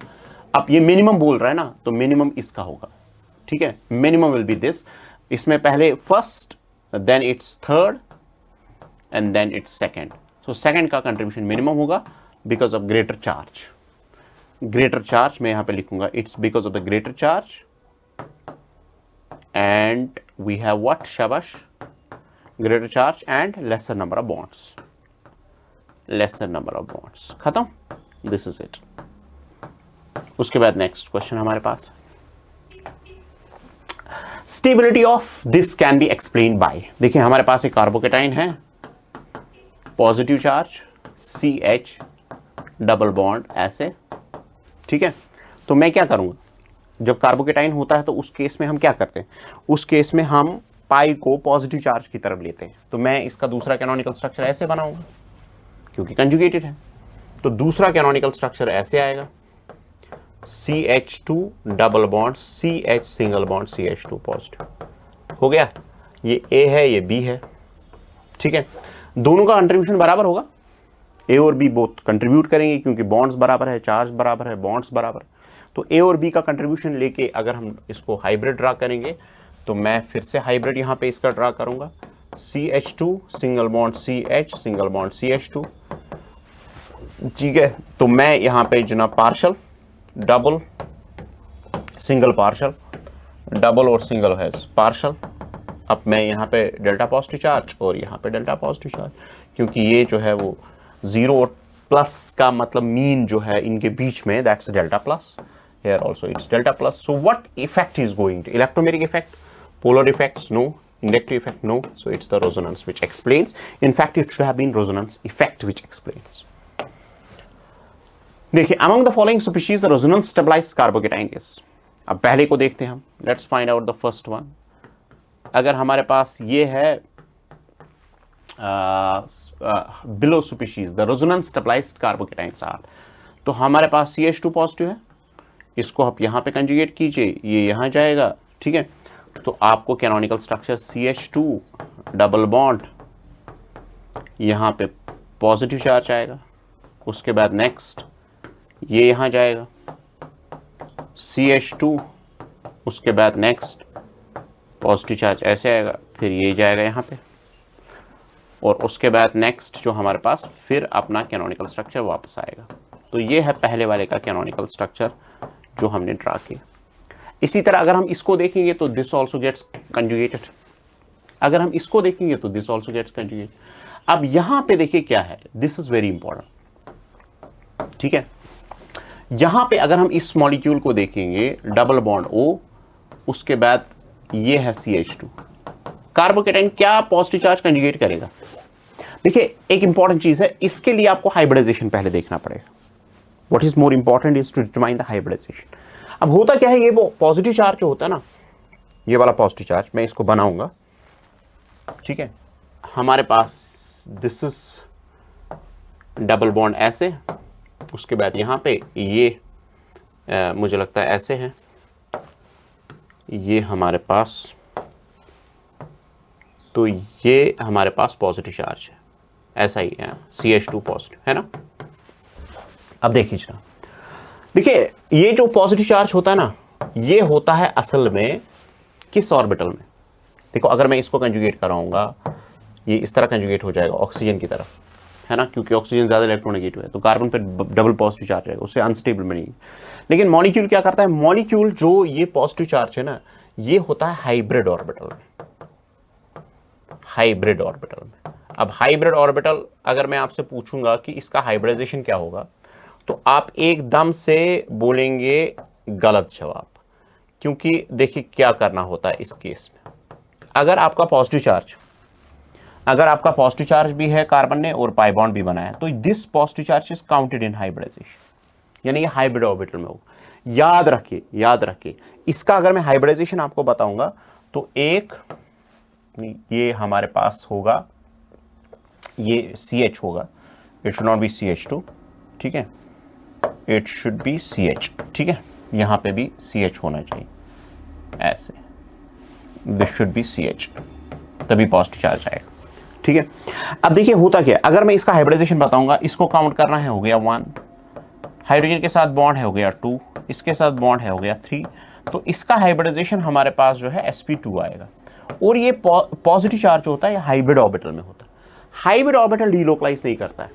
अब ये मिनिमम बोल रहा है ना, तो मिनिमम इसका होगा। ठीक है, मिनिमम विल बी दिस, इसमें पहले first, then it's third and then it's second. So second का कंट्रीब्यूशन मिनिमम होगा because of greater charge. Greater charge मैं यहां पे लिखूंगा, it's because of the greater charge and we have what? Shabash, greater charge and lesser number of bonds. Lesser number of bonds. खत्म. This is it. उसके बाद next question हमारे पास, stability of this can be explain by. देखिए हमारे पास एक carbocation है, positive charge CH, double bond ऐसे. ठीक है, तो मैं क्या करूंगा, जब कार्बोकेटाइन होता है तो उस केस में हम क्या करते हैं, उस केस में हम पाई को पॉजिटिव चार्ज की तरफ लेते हैं. तो मैं इसका दूसरा कैनोनिकल स्ट्रक्चर ऐसे बनाऊंगा क्योंकि कंजुगेटेड है. तो दूसरा कैनोनिकल स्ट्रक्चर ऐसे आएगा, CH2 double bond CH single bond CH2 positive. हो गया, ये A है ये B है. ठीक है, दोनों का कंट्रीब्यूशन बराबर होगा, A और B बोथ कंट्रीब्यूट करेंगे क्योंकि बॉन्ड्स बराबर है, चार्ज बराबर है, बॉन्ड्स बराबर. तो A और B का कंट्रीब्यूशन लेके अगर हम इसको हाइब्रिड ड्रा करेंगे तो मैं फिर से हाइब्रिड यहाँ पे इसका ड्रा करूंगा, CH2 single bond CH single bond CH2. ठीक है, तो मैं यहाँ पे जना partial double single partial, double और सिंगल है पार्शल. अब मैं यहाँ पे डेल्टा पॉजिटिव चार्ज और यहाँ पे डेल्टा पॉजिटिव चार्ज, क्योंकि ये जो है वो जीरो और प्लस का मतलब मीन जो है इनके बीच में, that's delta plus. Here also it's delta plus. So what effect is going to, electromeric effect, polar effects no, inductive effect no, so it's the resonance which explains. In fact it should have been resonance effect which explains. देखिए among the following species the resonance stabilized carbocation is. अब पहले को देखते हैं हम, let's find out the first one. अगर हमारे पास ये है below species the resonance stabilized carbocations are, तो हमारे पास CH2 पॉजिटिव है, इसको आप यहाँ पे कंजुगेट कीजिए, ये यहाँ जाएगा. ठीक है, तो आपको canonical structure CH2 double bond, यहाँ पे पॉजिटिव चार्ज आएगा. उसके बाद नेक्स्ट ये यहाँ जाएगा CH2, उसके बाद नेक्स्ट पॉजिटिव चार्ज ऐसे आएगा, फिर ये जाएगा यहाँ पे, और उसके बाद नेक्स्ट जो हमारे पास फिर अपना कैनोनिकल स्ट्रक्चर वापस आएगा. तो ये है पहले वाले का कैनोनिकल स्ट्रक्चर जो हमने ड्रा किया. इसी तरह अगर हम इसको देखेंगे तो दिस ऑल्सो गेट्स कंजुगेटेड. अगर हम इसको देखेंगे तो दिस ऑल्सो गेट्स कंजुगेटेड. अब यहां पे देखिए क्या है, दिस इज वेरी इंपॉर्टेंट. ठीक है, यहां पे अगर हम इस मॉलिक्यूल को देखेंगे, डबल बॉन्ड O, उसके बाद ये है CH2, कार्बोकेटाइन क्या पॉजिटिव चार्ज कंजुगेट करेगा. देखिए एक इंपॉर्टेंट चीज है, इसके लिए आपको हाइब्रिडाइजेशन पहले देखना पड़ेगा. What is more important is to determine the hybridisation. अब होता क्या है, ये वो पॉजिटिव चार्ज जो होता है ना, ये वाला पॉजिटिव चार्ज मैं इसको बनाऊंगा. ठीक है, हमारे पास दिस इज डबल बॉन्ड ऐसे, उसके बाद यहाँ पे ये मुझे लगता है ऐसे है, ये हमारे पास, तो ये हमारे पास पॉजिटिव चार्ज है, ऐसा ही है, CH2 पॉजिटिव है ना. अब देखिए जरा, देखिए ये जो पॉजिटिव चार्ज होता है ना, ये होता है असल में किस ऑर्बिटल में. देखो अगर मैं इसको कंजुगेट कराऊंगा, ये इस तरह कंजुगेट हो जाएगा ऑक्सीजन की तरफ, है ना, क्योंकि ऑक्सीजन ज्यादा इलेक्ट्रोनेगेटिव है, तो कार्बन पे डबल पॉजिटिव चार्ज है, उससे अनस्टेबल बनेगी. लेकिन मॉलिक्यूल क्या करता है, मॉलिक्यूल जो ये पॉजिटिव चार्ज है ना, ये होता है हाइब्रिड ऑर्बिटल में. हाइब्रिड ऑर्बिटल में. अब हाइब्रिड ऑर्बिटल अगर मैं आपसे पूछूंगा कि इसका हाइब्रिडाइजेशन क्या होगा, तो आप एकदम से बोलेंगे गलत जवाब, क्योंकि देखिए क्या करना होता है इस केस में. अगर आपका पॉजिटिव चार्ज भी है कार्बन ने और पाई बॉन्ड भी बनाया, तो this positive charge is counted in hybridisation, यानी ये हाइब्रिड ऑर्बिटल में होगा. याद रखिए इसका अगर मैं हाइब्रिडाइजेशन आपको बताऊंगा तो एक ये हमारे पास होगा, ये CH होगा, it should not B CH2. ठीक है, इट शुड बी CH. ठीक है, यहां पे भी CH होना चाहिए, ऐसे, दिस शुड बी CH, तभी पॉजिटिव चार्ज आएगा. ठीक है, अब देखिए होता क्या, अगर मैं इसका हाइब्रिडाइजेशन बताऊंगा, इसको काउंट करना है, हो गया 1, हाइड्रोजन के साथ बॉन्ड है, हो गया 2, इसके साथ बॉन्ड है, हो गया 3. तो इसका हाइब्रिडाइजेशन हमारे पास जो है sp2 आएगा. और ये पॉजिटिव चार्ज होता है, ये हाइब्रिड ऑर्बिटल में होता है. हाइब्रिड ऑर्बिटल डीलोकलाइज नहीं करता है.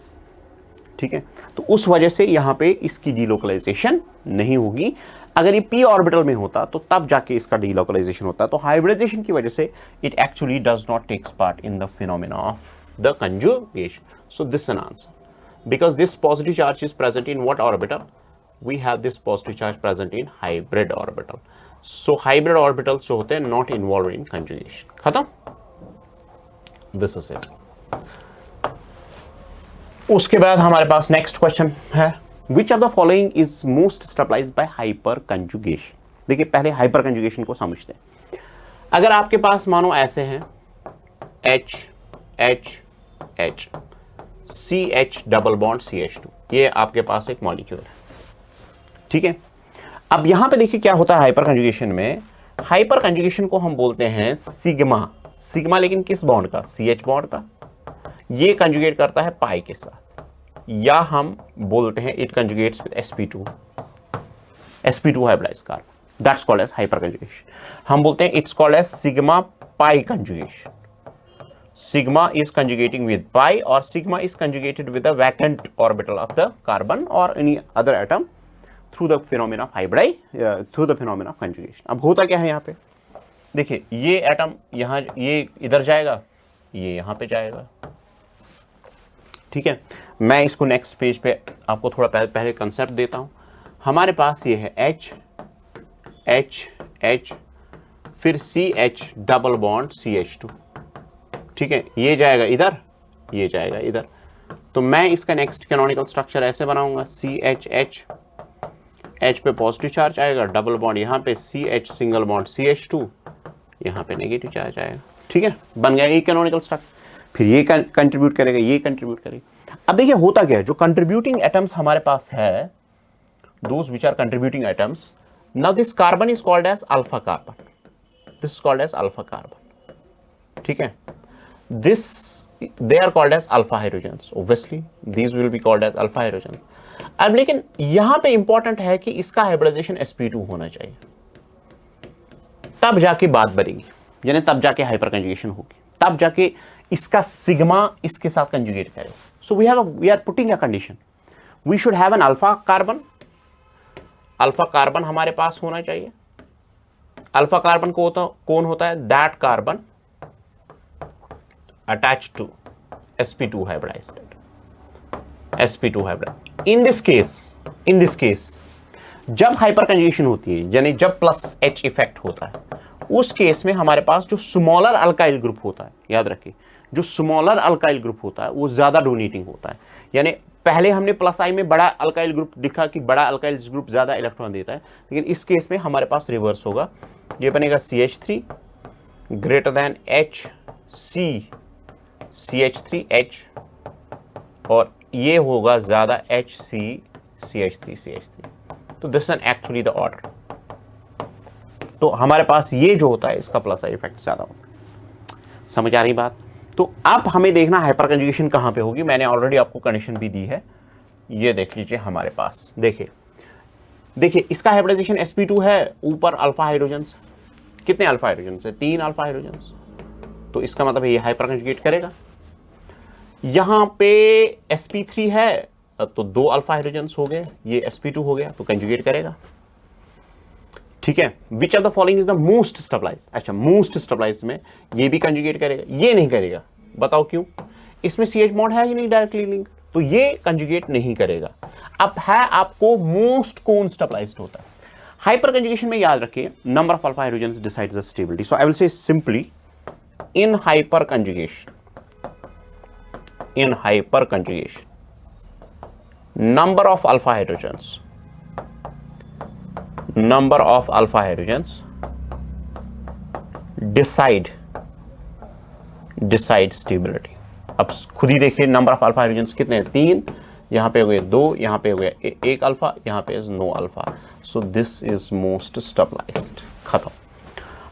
ठीक है, तो उस वजह से यहां पे इसकी डीलोकलाइजेशन नहीं होगी. अगर ये p ऑर्बिटल में होता तो तब जाके इसका डीलोकलाइजेशन होता। तो हाइब्रिडाइजेशन की वजह से it actually does not takes part in the phenomena of the conjugation. So this an answer, because this positive charge is present in what orbital? We have this positive charge present in hybrid orbital. So hybrid orbitals जो होते हैं not involved in conjugation। खत्म? This is it। उसके बाद हमारे पास next question है, which of the following is most stabilized by hyperconjugation? देखिए पहले hyperconjugation को समझते हैं। अगर आपके पास मानो ऐसे हैं H H H CH double bond CH2, ये आपके पास एक मॉलिक्यूल है, ठीक है। अब यहां पे देखिए क्या होता है हाइपर कंजुगेशन में। हाइपर कंजुगेशन को हम बोलते हैं सिग्मा। सिग्मा लेकिन किस बॉन्ड का? CH बॉन्ड का। ये कंजुगेट करता है पाई के साथ, या हम बोलते हैं it conjugates with sp2 hybridised carbon, that's called as hyperconjugation. हम बोलते हैं it's called as sigma pi conjugation. Sigma is conjugating with pi or sigma is conjugated with the vacant orbital of the carbon or any other atom through the phenomena of through the phenomena of conjugation। अब होता क्या है यहाँ पे, देखिए ये atom यहाँ, ये इधर जाएगा, ये यहाँ पे जाएगा, ठीक है। मैं इसको नेक्स्ट पेज पे आपको थोड़ा पहले कंसेप्ट देता हूँ। हमारे पास ये है H H H फिर CH डबल बॉन्ड CH2, ठीक है। ये जाएगा इधर, ये जाएगा इधर। तो मैं इसका नेक्स्ट कैनोनिकल स्ट्रक्चर ऐसे बनाऊंगा, CH H पे पॉजिटिव चार्ज आएगा, डबल बॉन्ड यहाँ पे CH सिंगल बॉन्ड CH2, यहाँ पे नेगेटिव चार्ज आएगा, ठीक है। बन गया ये कैनोनिकल स्ट्रक्चर। फिर ये कंट्रीब्यूट करेगा, ये कंट्रीब्यूट करेगा। अब देखिए होता क्या है, जो कंट्रीब्यूटिंग एटम्स हमारे पास है, those which are contributing atoms, now this carbon is called as alpha carbon, this is called as alpha carbon, ठीक है। This they are called as alpha hydrogens, obviously these will be called as alpha hydrogens। अब लेकिन यहां पे important है कि इसका hybridisation sp2 होना चाहिए, तब जाके बात बनेगी, यानी तब जाके हाइपर कंजुगेशन होगी, तब जाके इसका सिग्मा इसके साथ कंजुगेट करेगा। So we are putting a condition, we should have an alpha carbon. Alpha carbon हमारे पास होना चाहिए। अल्फा कार्बन कौन होता है? That carbon attached to sp2 hybridized, sp2 hybridized। in this case जब हाइपर कंजुगेशन होती है, यानी जब प्लस H इफेक्ट होता है, उस केस में हमारे पास जो स्मॉलर अल्काइल ग्रुप होता है, याद रखिए जो स्मॉलर अल्काइल ग्रुप होता है वो ज्यादा डोनेटिंग होता है। यानी पहले हमने प्लस आई में बड़ा अल्काइल ग्रुप दिखा कि बड़ा अल्काइल ग्रुप ज्यादा इलेक्ट्रॉन देता है, लेकिन इस केस में हमारे पास रिवर्स होगा। ये बनेगा CH3 ग्रेटर देन CH3H, और ये होगा ज्यादा CH3 तो this is actually the order. तो हमारे पास ये जो होता है इसका प्लस आई इफेक्ट ज्यादा होता है। समझ आ रही बात? तो अब हमें देखना हाइपर कंजुगेशन कहां पे होगी। मैंने ऑलरेडी आपको कंडीशन भी दी है, ये देख लीजिए हमारे पास। देखिए इसका हाइब्रिडाइजेशन sp2 है, ऊपर अल्फा हाइड्रोजन्स, कितने अल्फा हाइड्रोजन्स है? 3 अल्फा हाइड्रोजन्स। तो इसका मतलब ये हाइपर कंजुगेट करेगा। यहां पे sp3 है तो 2 अल्फा हाइड्रोजन्स हो गए, ये sp2 हो गया तो कंजुगेट करेगा, ठीक है। Which of the following is the most stabilised? अच्छा, मोस्ट स्टेबलाइज्ड में ये भी कंजुगेट करेगा, ये नहीं करेगा। बताओ क्यों? इसमें CH बॉन्ड है कि नहीं डायरेक्टली लिंक, तो ये कंजुगेट नहीं करेगा। अब है आपको मोस्ट कौन स्टेबलाइज्ड होता है। हाइपर कंजुगेशन में याद रखिए number of alpha hydrogens decides the stability. So I will से simply in hyperconjugation, number of alpha hydrogens decide stability। अब खुद ही देखिए नंबर ऑफ अल्फा हाइड्रोजन्स कितने हैं? 3, यहाँ पे हो गए 2, यहाँ पे हो गया 1 अल्फा, यहाँ पे no alpha. So this is most stabilised. खत्म।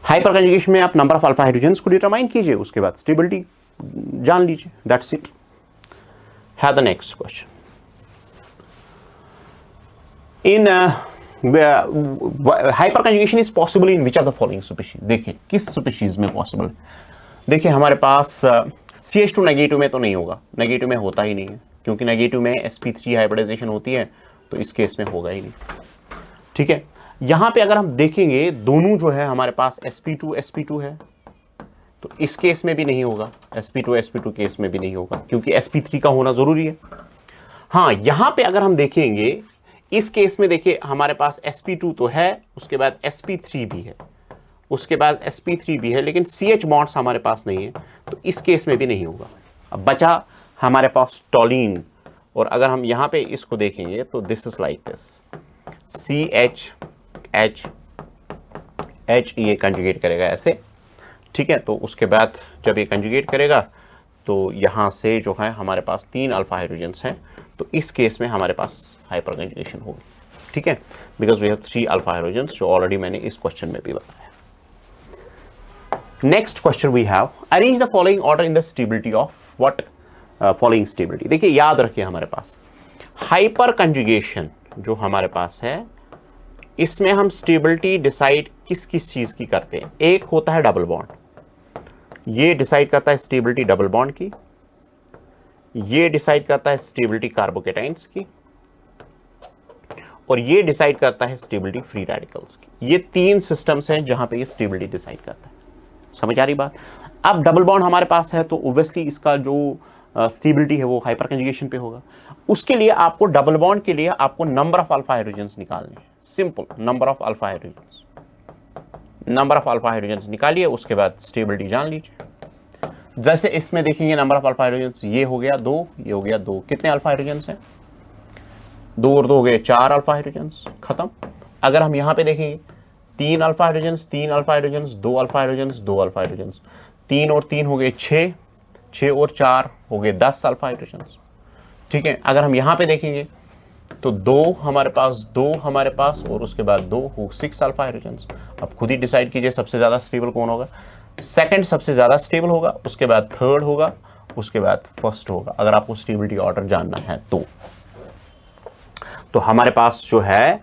हाइपर कंजुगेशन में आप नंबर ऑफ अल्फा हाइड्रोजन्स को डिटरमाइन कीजिए, उसके बाद स्टेबिलिटी जान लीजिए, दैट्स इट। है the next question. In hyperconjugation is possible in which of the following species? देखिए किस स्पीशीज में पॉसिबल है। देखिए हमारे पास CH2 नेगेटिव में तो नहीं होगा, नेगेटिव में होता ही नहीं है, क्योंकि नेगेटिव में sp3 हाइब्रिडाइजेशन होती है, तो इस केस में होगा ही नहीं, ठीक है। यहां पे अगर हम देखेंगे दोनों जो है हमारे पास sp2 है, तो इस केस में भी नहीं होगा, sp2 केस में भी नहीं होगा, क्योंकि sp3 का होना जरूरी है। हाँ, यहां पे अगर हम देखेंगे इस केस में, देखिए हमारे पास sp2 तो है, उसके बाद sp3 भी है, उसके बाद sp3 भी है, लेकिन CH बॉन्ड्स हमारे पास नहीं है, तो इस केस में भी नहीं होगा। अब बचा हमारे पास टॉलीन, और अगर हम यहां पे इसको देखेंगे तो this is like this, CH H ये कंजुगेट करेगा ऐसे, ठीक है। तो उसके बाद जब ये कंजुगेट करेगा तो यहां से जो है हमारे पास 3 अल्फा हाइड्रोजन्स हैं, तो इस केस में हमारे पास हाइपर कंजुगेशन होगी, ठीक है, because we have 3 alpha hydrogens, जो ऑलरेडी मैंने इस क्वेश्चन में भी बताया। Next question we have, arrange the following order in the stability of what following stability. देखिए याद रखिए, हमारे पास हाइपर कंजुगेशन जो हमारे पास है, इसमें हम स्टेबिलिटी डिसाइड किस किस चीज की करते हैं। एक होता है डबल बॉन्ड, ये डिसाइड करता है स्टेबिलिटी डबल बॉन्ड की, ये डिसाइड करता है स्टेबिलिटी कार्बोकेटाइंस की, और ये डिसाइड करता है स्टेबिलिटी फ्री रेडिकल्स की। ये 3 सिस्टम्स हैं जहां पे ये स्टेबिलिटी डिसाइड करता है। समझ आ रही बात? अब डबल बॉन्ड हमारे पास है, तो ऑब्वियसली इसका जो स्टेबिलिटी है वो हाइपर कंजुगेशन पे होगा। उसके लिए आपको डबल बॉन्ड के लिए आपको नंबर ऑफ अल्फा हाइड्रोजन्स निकालने हैं। Simple, number of alpha hydrogens, number of alpha hydrogens निकालिए, उसके बाद स्टेबिलिटी जान लीजिए। जैसे इसमें देखेंगे नंबर ऑफ अल्फा हाइड्रोजन्स, ये हो गया 2, ये हो गया 2, कितने अल्फा हाइड्रोजन्स हैं? 2 और 2 हो गए 4 अल्फा हाइड्रोजन्स, खत्म। अगर हम यहां पे देखेंगे 3 alpha hydrogens, 3 alpha hydrogens, 2 alpha hydrogens, 2 alpha hydrogens, 3 और 3 हो गए 6, 6 और 4 हो गए 10 अल्फा हाइड्रोजन्स, ठीक है। अगर हम यहां पे देखेंगे तो 2 हमारे पास, 2 हमारे पास, और उसके बाद 2 हो 6 अल्फा हाइड्रोजन्स। अब खुद ही डिसाइड कीजिए सबसे ज्यादा स्टेबल कौन होगा। सेकंड सबसे ज्यादा स्टेबल होगा, उसके बाद थर्ड होगा, उसके बाद फर्स्ट होगा, अगर आपको स्टेबिलिटी ऑर्डर जानना है तो हमारे पास जो है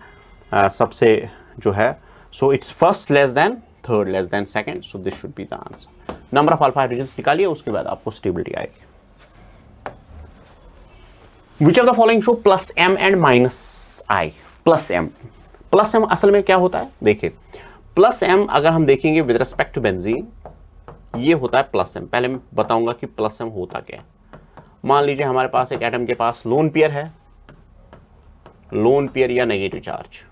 सबसे जो है, so it's first less than third less than second, so this should be the answer. Number of alpha hydrogens निकालिए, उसके बाद आपको स्टेबिलिटी आएगी। Which of the following show plus m and minus i? Plus m असल में क्या होता है? देखिए प्लस m अगर हम देखेंगे विद रिस्पेक्ट टू बेंजीन, ये होता है प्लस m। पहले मैं बताऊंगा कि प्लस m होता क्या है। मान लीजिए हमारे पास एक एटम के पास लोन पेयर है, लोन पेयर या नेगेटिव चार्ज,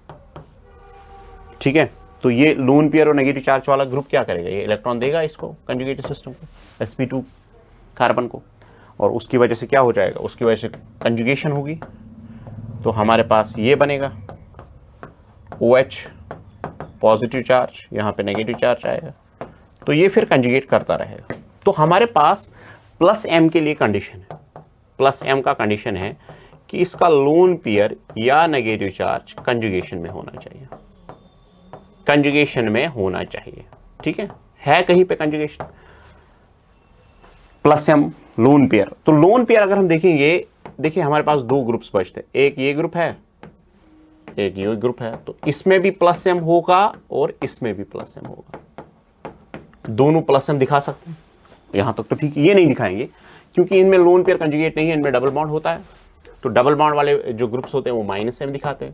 ठीक है। तो ये लोन पेयर और नेगेटिव चार्ज वाला ग्रुप क्या करेगा? ये इलेक्ट्रॉन देगा इसको, कंजुगेटेड सिस्टम को, sp2 कार्बन को, और उसकी वजह से क्या हो जाएगा? उसकी वजह से कंजुगेशन होगी, तो हमारे पास ये बनेगा OH पॉजिटिव चार्ज, यहां पे नेगेटिव चार्ज आएगा, तो ये फिर कंजुगेट करता रहेगा। तो हमारे पास प्लस m के लिए कंडीशन है, प्लस m का कंडीशन है कि इसका लोन पेयर या नेगेटिव चार्ज कंजुगेशन में होना चाहिए, कंजुगेशन में होना चाहिए, ठीक है कहीं पे conjugation. Plus m lone pair, तो लोन पेयर अगर हम देखेंगे, देखिए हमारे पास 2 ग्रुप्स बचते हैं, एक ये ग्रुप है, एक ये ग्रुप है, तो इसमें भी प्लस m होगा और इसमें भी प्लस m होगा, दोनों प्लस m दिखा सकते हैं। यहां तक तो ठीक, ये नहीं दिखाएंगे क्योंकि इनमें लोन पेयर कंजुगेट नहीं है, इनमें डबल बॉन्ड होता है, तो डबल बॉन्ड वाले जो ग्रुप्स होते हैं वो माइनस m दिखाते हैं,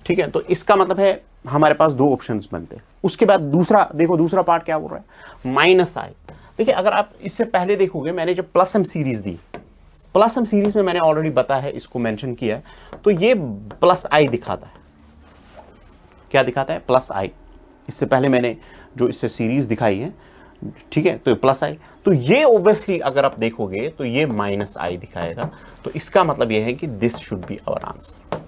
ठीक है। तो इसका मतलब है हमारे पास 2 ऑप्शंस बनते हैं। उसके बाद दूसरा देखो, दूसरा पार्ट क्या बोल रहा है? Minus i। देखिए अगर आप इससे पहले देखोगे, मैंने जब प्लस m सीरीज दी, प्लस m सीरीज में मैंने ऑलरेडी बताया है, इसको मेंशन किया है, तो ये प्लस i दिखाता है। क्या दिखाता है? Plus i। इससे पहले मैंने जो इससे सीरीज दिखाई है, ठीक है, तो प्लस i, तो ये ऑब्वियसली अगर आप देखोगे तो ये माइनस i दिखाएगा, तो इसका मतलब ये है कि this should be our answer,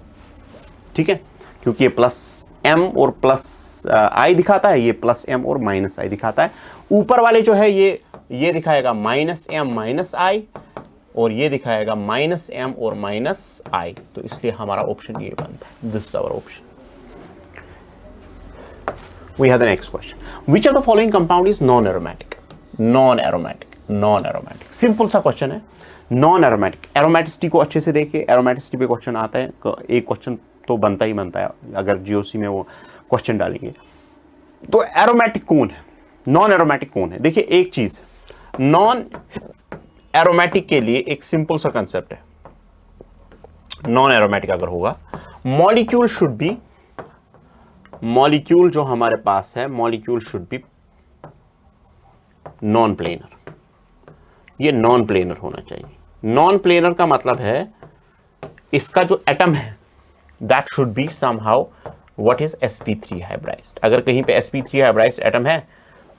ठीक है, क्योंकि ये प्लस m और प्लस i दिखाता है, ये प्लस m और माइनस i दिखाता है। ऊपर वाले जो है ये दिखाएगा माइनस m माइनस i, और ये दिखाएगा माइनस m और माइनस i, तो इसलिए हमारा ऑप्शन ये बनता है, this is our option. We have the next question. Which of the following compound is non-aromatic? Non-aromatic, non-aromatic. Simple सा क्वेश्चन है, non-aromatic। एरोमेटिसिटी को अच्छे से देखिए, एरोमेटिसिटी पे क्वेश्चन आता है, एक क्वेश्चन तो बनता ही बनता है अगर जीओसी में वो क्वेश्चन डालेंगे। तो एरोमेटिक कौन है, नॉन एरोमेटिक कौन है? देखिए एक चीज, नॉन एरोमेटिक के लिए एक सिंपल सा कंसेप्ट है, नॉन एरोमेटिक अगर होगा, मॉलिक्यूल शुड बी मॉलिक्यूल जो हमारे पास है, molecule should be non planar, ये नॉन प्लेनर होना चाहिए। नॉन प्लेनर का मतलब है इसका जो एटम है that should be somehow what is sp3 hybridised. अगर कहीं पे sp3 हाइब्रिडाइज्ड एटम है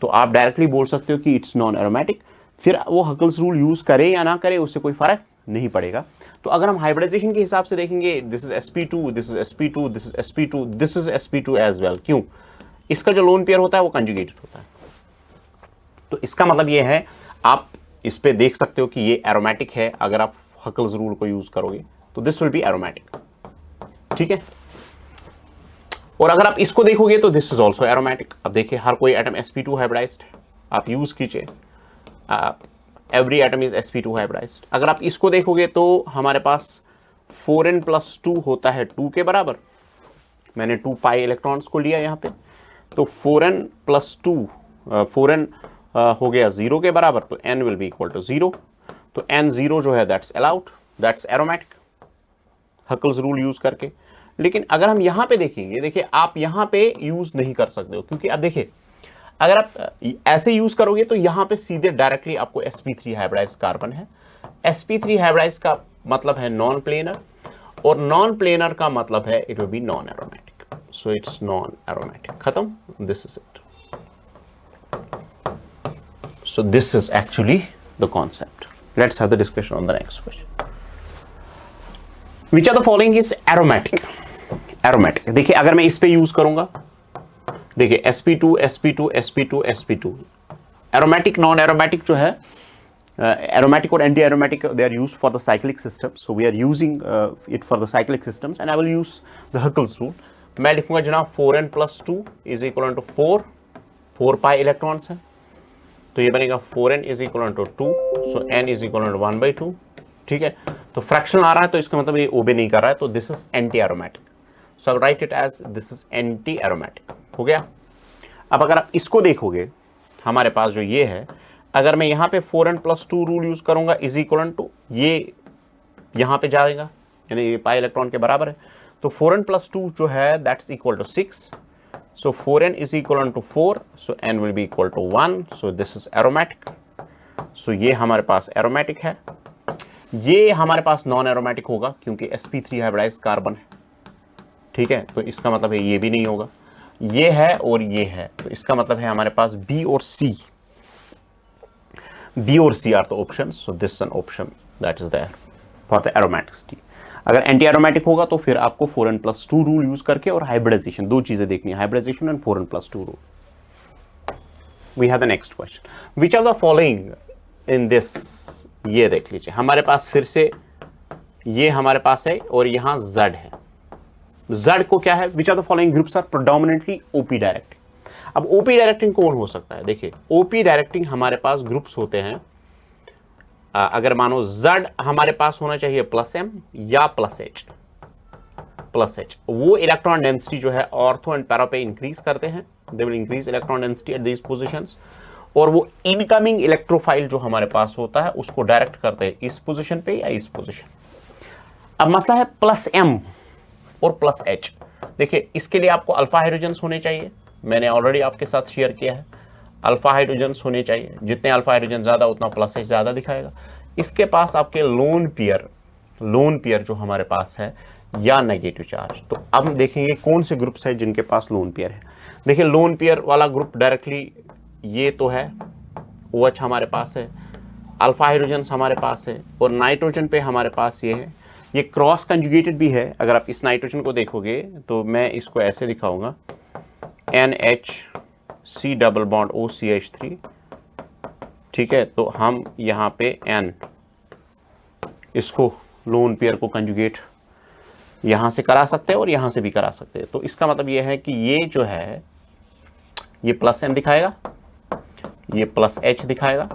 तो आप डायरेक्टली बोल सकते हो कि इट्स नॉन एरोमेटिक, फिर वो हकल्स रूल यूज करे या ना करे उससे कोई फर्क नहीं पड़ेगा। तो अगर हम हाइब्रिडाइजेशन के हिसाब से देखेंगे, this is sp2, this is sp2, this is sp2, this is sp2 as well. क्यों? इसका जो लोन पेयर होता है वो कंजुगेटेड होता है। तो इसका मतलब ये है, आप इस पे देख सकते हो कि ये एरोमेटिक है। अगर आप हकल्स रूल को यूज करोगे तो दिस विल बी एरोमेटिक, ठीक है। और अगर आप इसको देखोगे तो दिस इज ऑल्सो एरोमेटिक। अब देखिए हर कोई एटम sp2 हाइब्रिडाइज्ड है, आप यूज कीजिए, every atom is sp2 hybridised. अगर आप इसको देखोगे तो हमारे पास 4n+2 होता है 2 के बराबर। मैंने 2 पाई इलेक्ट्रॉन्स को लिया यहाँ पे, तो 4n+2 4n हो गया 0 के बराबर, तो n will be equal to 0। तो n0 जो है that's allowed, that's aromatic Huckel's rule use करके। लेकिन अगर हम यहां पे देखेंगे, देखिए आप यहां पे यूज नहीं कर सकते हो, क्योंकि अब देखिए अगर आप ऐसे यूज करोगे तो यहां पे सीधे डायरेक्टली आपको sp3 हाइब्रिडाइज्ड कार्बन है। sp3 हाइब्रिडाइज्ड का मतलब है नॉन प्लेनर, और नॉन प्लेनर का मतलब है it will be non aromatic. So it's non aromatic, खत्म, this is it. So this is actually the concept. Let's have the discussion on the next question. Which of the following is aromatic? Aromatic. देखिए अगर मैं इस पे use करूंगा, देखिए sp2 sp2 sp2 sp2। aromatic non aromatic जो है, aromatic और anti aromatic they are used for the cyclic system, so we are using it for the cyclic systems and I will use the Huckel's rule। मैं लिखूंगा जनाब 4n+2 is equal to 4 pi electrons है, तो ये बनेगा 4n is equal to 2, so n is equal to 1/2, ठीक है। तो फ्रैक्शन आ रहा है तो इसका मतलब ये ओबे नहीं कर रहा है, तो this is anti aromatic, so I write it as this is anti aromatic, हो गया। अब अगर आप इसको देखोगे, हमारे पास जो ये है, अगर मैं यहाँ पे 4n+2 रूल यूज करूंगा इज इक्वल टू ये यहाँ पे जाएगा, यानी ये पाई इलेक्ट्रॉन के बराबर है, तो 4n+2 जो है that's equal to 6। So 4n is equal to 4, so n will be equal to 1, so this is aromatic। so ये हमारे पास aromatic है, ये हमारे पास नॉन एरोमेटिक होगा क्योंकि sp3 हाइब्रिडाइज्ड कार्बन है, ठीक है। तो इसका मतलब है ये भी नहीं होगा, ये है और ये है, तो इसका मतलब है हमारे पास B और C are the options, so this is an option that is there for the aromaticity। अगर एंटी एरोमेटिक होगा तो फिर आपको 4n+2 रूल यूज करके और हाइब्रिडाइजेशन, दो चीजें देखनी है, hybridisation and 4n+2 rule. We have the next question, which are the following in this, ये देख लीजिए हमारे पास फिर से ये हमारे पास है और यहां Z है। Z को क्या है, which are the following groups are predominantly OP directing. अब ओपी डायरेक्टिंग कौन हो सकता है, देखिए ओपी डायरेक्टिंग हमारे पास ग्रुप्स होते हैं, अगर मानो Z हमारे पास होना चाहिए +m या +h। वो इलेक्ट्रॉन डेंसिटी जो है ऑर्थो एंड पैरा पे इंक्रीज करते हैं, they will increase electron density at these positions, और वो इनकमिंग इलेक्ट्रोफाइल जो हमारे पास होता है उसको डायरेक्ट करते हैं इस पोजीशन पे या इस पोजीशन। अब मसला है +m और +h। देखिए इसके लिए आपको अल्फा हाइड्रोजन्स होने चाहिए, मैंने ऑलरेडी आपके साथ शेयर किया है, अल्फा हाइड्रोजन्स होने चाहिए, जितने अल्फा हाइड्रोजन ज्यादा उतना +h ज्यादा दिखाएगा। इसके पास आपके लोन पेयर जो हमारे पास है या नेगेटिव चार्ज। तो अब देखेंगे कौन से ग्रुप्स है जिनके पास लोन पेयर है। देखिए लोन पेयर वाला ग्रुप डायरेक्टली ये तो है, OH हमारे पास है, अल्फा हाइड्रोजन हमारे पास है, और नाइट्रोजन पे हमारे पास ये है, ये क्रॉस कंजुगेटेड भी है। अगर आप इस नाइट्रोजन को देखोगे तो मैं इसको ऐसे दिखाऊंगा, NHC डबल बॉन्ड OCH3, ठीक है। तो हम यहाँ पे N इसको लोन पेयर को कंजुगेट यहां से करा सकते हैं और यहां से भी करा सकते हैं। तो इसका मतलब ये है कि ये जो है ये +m दिखाएगा, ये +h दिखाएगा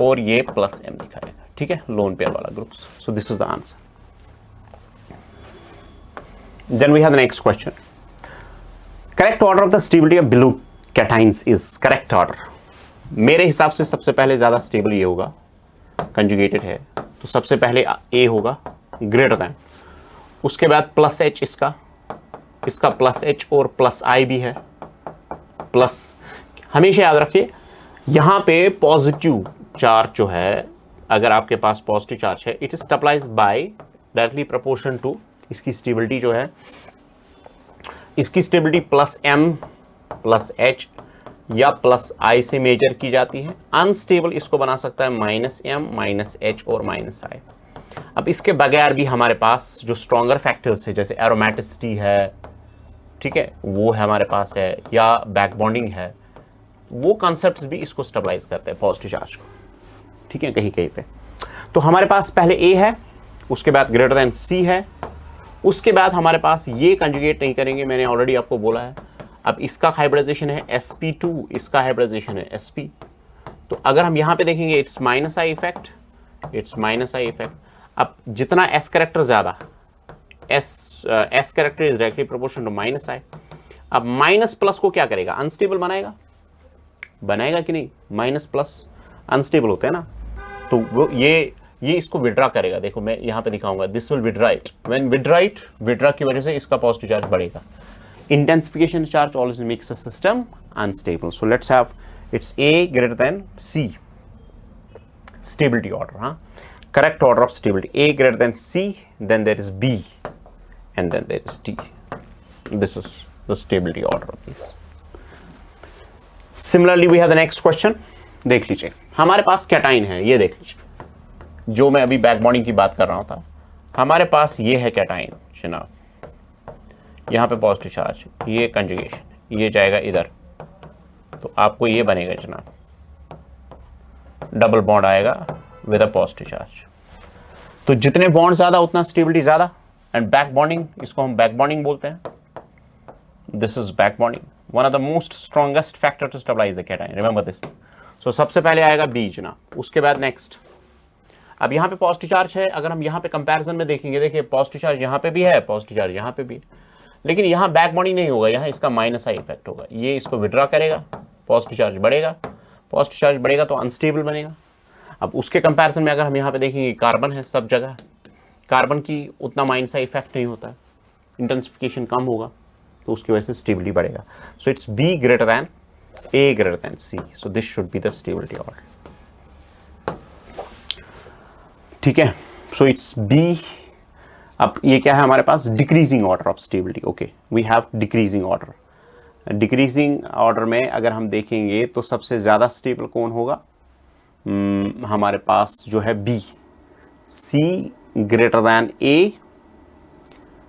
और ये +m दिखाएगा, ठीक है, लोन पेयर वाला groups. So this is the answer. Then we have the next question, correct order of the stability of below cations is, correct order मेरे हिसाब से सबसे पहले ज्यादा स्टेबल ये होगा, कंजुगेटेड है तो सबसे पहले A होगा ग्रेटर दैन, उसके बाद +h इसका, इसका प्लस H और प्लस I भी है। प्लस हमेशा याद रखिए यहां पे पॉजिटिव चार्ज जो है, अगर आपके पास पॉजिटिव चार्ज है, it is stabilised by directly proportion to इसकी स्टेबिलिटी जो है, इसकी stability plus M plus H या प्लस I से मेजर की जाती है। अनस्टेबल इसको बना सकता है माइनस M माइनस H और माइनस I। अब इसके बगैर भी हमारे पास जो स्ट्रॉन्गर फैक्टर्स है, जैसे एरोमेटिसिटी है, ठीक है, वो है हमारे पास है, या बैक बॉन्डिंग है, वो कॉन्सेप्ट्स भी इसको स्टेबलाइज करते हैं पॉजिटिव चार्ज को, ठीक है, कहीं कहीं पे। तो हमारे पास पहले A है, उसके बाद ग्रेटर देन C है, उसके बाद हमारे पास ये कंजुगेट नहीं करेंगे, मैंने ऑलरेडी आपको बोला है। अब इसका हाइब्रिडाइजेशन है sp2, इसका हाइब्रिडाइजेशन है sp। तो अगर हम यहां पे देखेंगे it's minus I effect, it's minus I effect. अब जितना s कैरेक्टर ज्यादा, s character is directly proportional to minus I. अब माइनस प्लस को क्या करेगा, अनस्टेबल बनाएगा कि नहीं, माइनस प्लस अनस्टेबल होते हैं ना, तो वो ये इसको विड्रा करेगा। देखो मैं यहां पे दिखाऊंगा, this will withdraw it, when withdraw की वजह से इसका पॉजिटिव चार्ज बढ़ेगा। Intensification charge always makes the system unstable. So let's have it's A greater than C, stability order, हाँ, correct order of stability, A greater than C, then there is B, and then there is D. This is the stability order of these. Similarly, we have the next question. देख लीजिए, हमारे पास cation है, ये देख लीजिए, जो मैं अभी बैक बॉन्डिंग की बात कर रहा था, हमारे पास ये है कैटाइन जनाब, यहाँ पे पॉजिटिव चार्ज, ये कंजुगेशन, ये जाएगा इधर, तो आपको ये बनेगा जनाब, डबल बॉन्ड आएगा विद अ पॉजिटिव चार्ज। तो जितने बॉन्ड ज्यादा उतना स्टेबिलिटी ज्यादा। एंड बैक बॉन्डिंग, इसको हम बैक बॉन्डिंग बोलते हैं, this is back bonding, one of the most strongest factor to stabilize the cation, remember this. So सबसे पहले आएगा B जनाब, उसके बाद नेक्स्ट। अब यहाँ पे पॉजिटिव चार्ज है, अगर हम यहाँ पे कंपैरिजन में देखेंगे, देखिए पॉजिटिव चार्ज यहाँ पे भी है, पॉजिटिव चार्ज यहाँ पे भी है, लेकिन यहाँ बैक बॉन्डिंग नहीं होगा, यहाँ इसका माइनस आई इफेक्ट होगा, ये इसको विड्रा करेगा, पॉजिटिव चार्ज बढ़ेगा, पॉजिटिव चार्ज बढ़ेगा तो अनस्टेबल बनेगा। अब उसके कंपैरिजन में अगर हम यहाँ पे देखेंगे, कार्बन है सब जगह, कार्बन की उतना माइनस आई इफेक्ट नहीं होता है, इंटेंसिफिकेशन कम होगा, तो उसकी वजह से स्टेबिलिटी बढ़ेगा। So it's B greater than A greater than C, so this should be the stability order, ठीक है। So it's B। अब ये क्या है हमारे पास, decreasing order of stability, okay, we have decreasing order. Decreasing order में अगर हम देखेंगे तो सबसे ज्यादा स्टेबल कौन होगा, हमारे पास जो है B, C greater than A,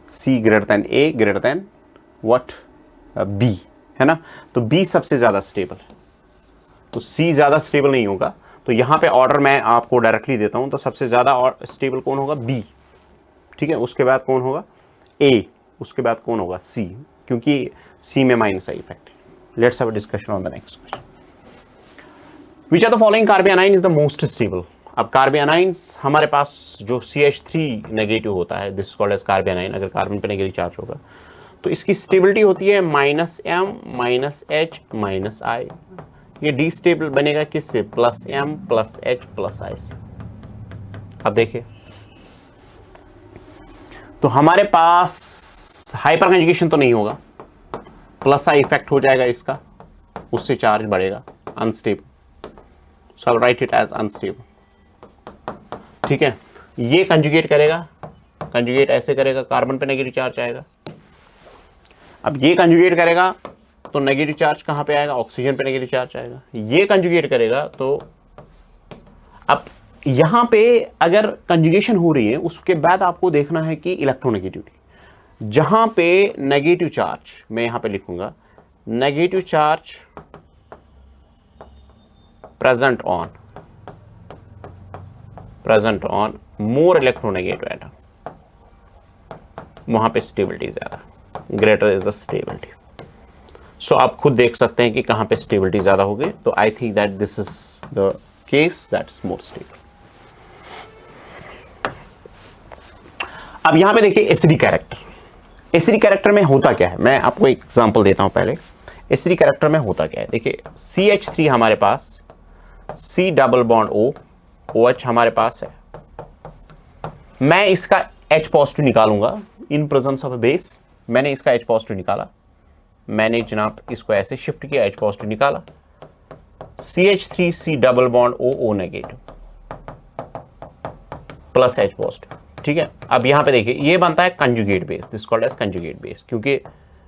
C greater than A greater then what, B, है ना। तो B सबसे ज्यादा स्टेबल है, तो C ज्यादा स्टेबल नहीं होगा। तो यहां पे ऑर्डर मैं आपको डायरेक्टली देता हूं, तो सबसे ज्यादा स्टेबल कौन होगा, B, ठीक है, उसके बाद कौन होगा A, उसके बाद कौन होगा C, क्योंकि C में माइनस आई इफेक्ट है। Let's have a discussion on the next question. Which of the following carbanion is the most stable? अब कार्बियानाइंस हमारे पास जो CH3 नेगेटिव होता है, दिस कॉल्ड एज कार्बियानाइन, अगर कार्बन पे नेगेटिव चार्ज होगा तो इसकी स्टेबिलिटी होती है minus M minus H minus I। ये डी स्टेबल बनेगा किससे, plus M plus H plus I से। अब देखिए, तो हमारे पास हाइपर कंजुगेशन तो नहीं होगा, प्लस आई इफेक्ट हो जाएगा इसका, उससे चार्ज बढ़ेगा, unstable, so I will write it as unstable, ठीक है। ये कंजुगेट करेगा, कंजुगेट ऐसे करेगा, कार्बन पे नेगेटिव चार्ज आएगा। अब ये कंजुगेट करेगा तो नेगेटिव चार्ज कहां पे आएगा, ऑक्सीजन पे नेगेटिव चार्ज आएगा। ये कंजुगेट करेगा तो अब यहां पे अगर कंजुगेशन हो रही है, उसके बाद आपको देखना है कि इलेक्ट्रोनेगेटिविटी, जहां पे नेगेटिव चार्ज, मैं यहां पे लिखूंगा negative charge present on more electronegative atom, वहां पे स्टेबिलिटी ज्यादा, ग्रेटर इज द स्टेबिलिटी। सो आप खुद देख सकते हैं कि कहां पे स्टेबिलिटी ज्यादा होगी। तो I think that this is the case that is more stable. अब यहां पे देखिए एसिडिक कैरेक्टर, एसिडिक कैरेक्टर में होता क्या है, मैं आपको एक एग्जांपल देता हूं पहले। एसिडिक कैरेक्टर में होता क्या है, देखिए CH3 हमारे पास, C double bond O, OH हमारे पास है, मैं इसका H पॉजिटिव निकालूंगा in presence of a base, मैंने इसका H पॉजिटिव निकाला, मैंने जनाब इसको ऐसे शिफ्ट किया, H पॉजिटिव निकाला, CH3C double bond O negative plus H positive, ठीक है। अब यहां पे देखिए ये बनता है conjugate base, this called as conjugate base, क्योंकि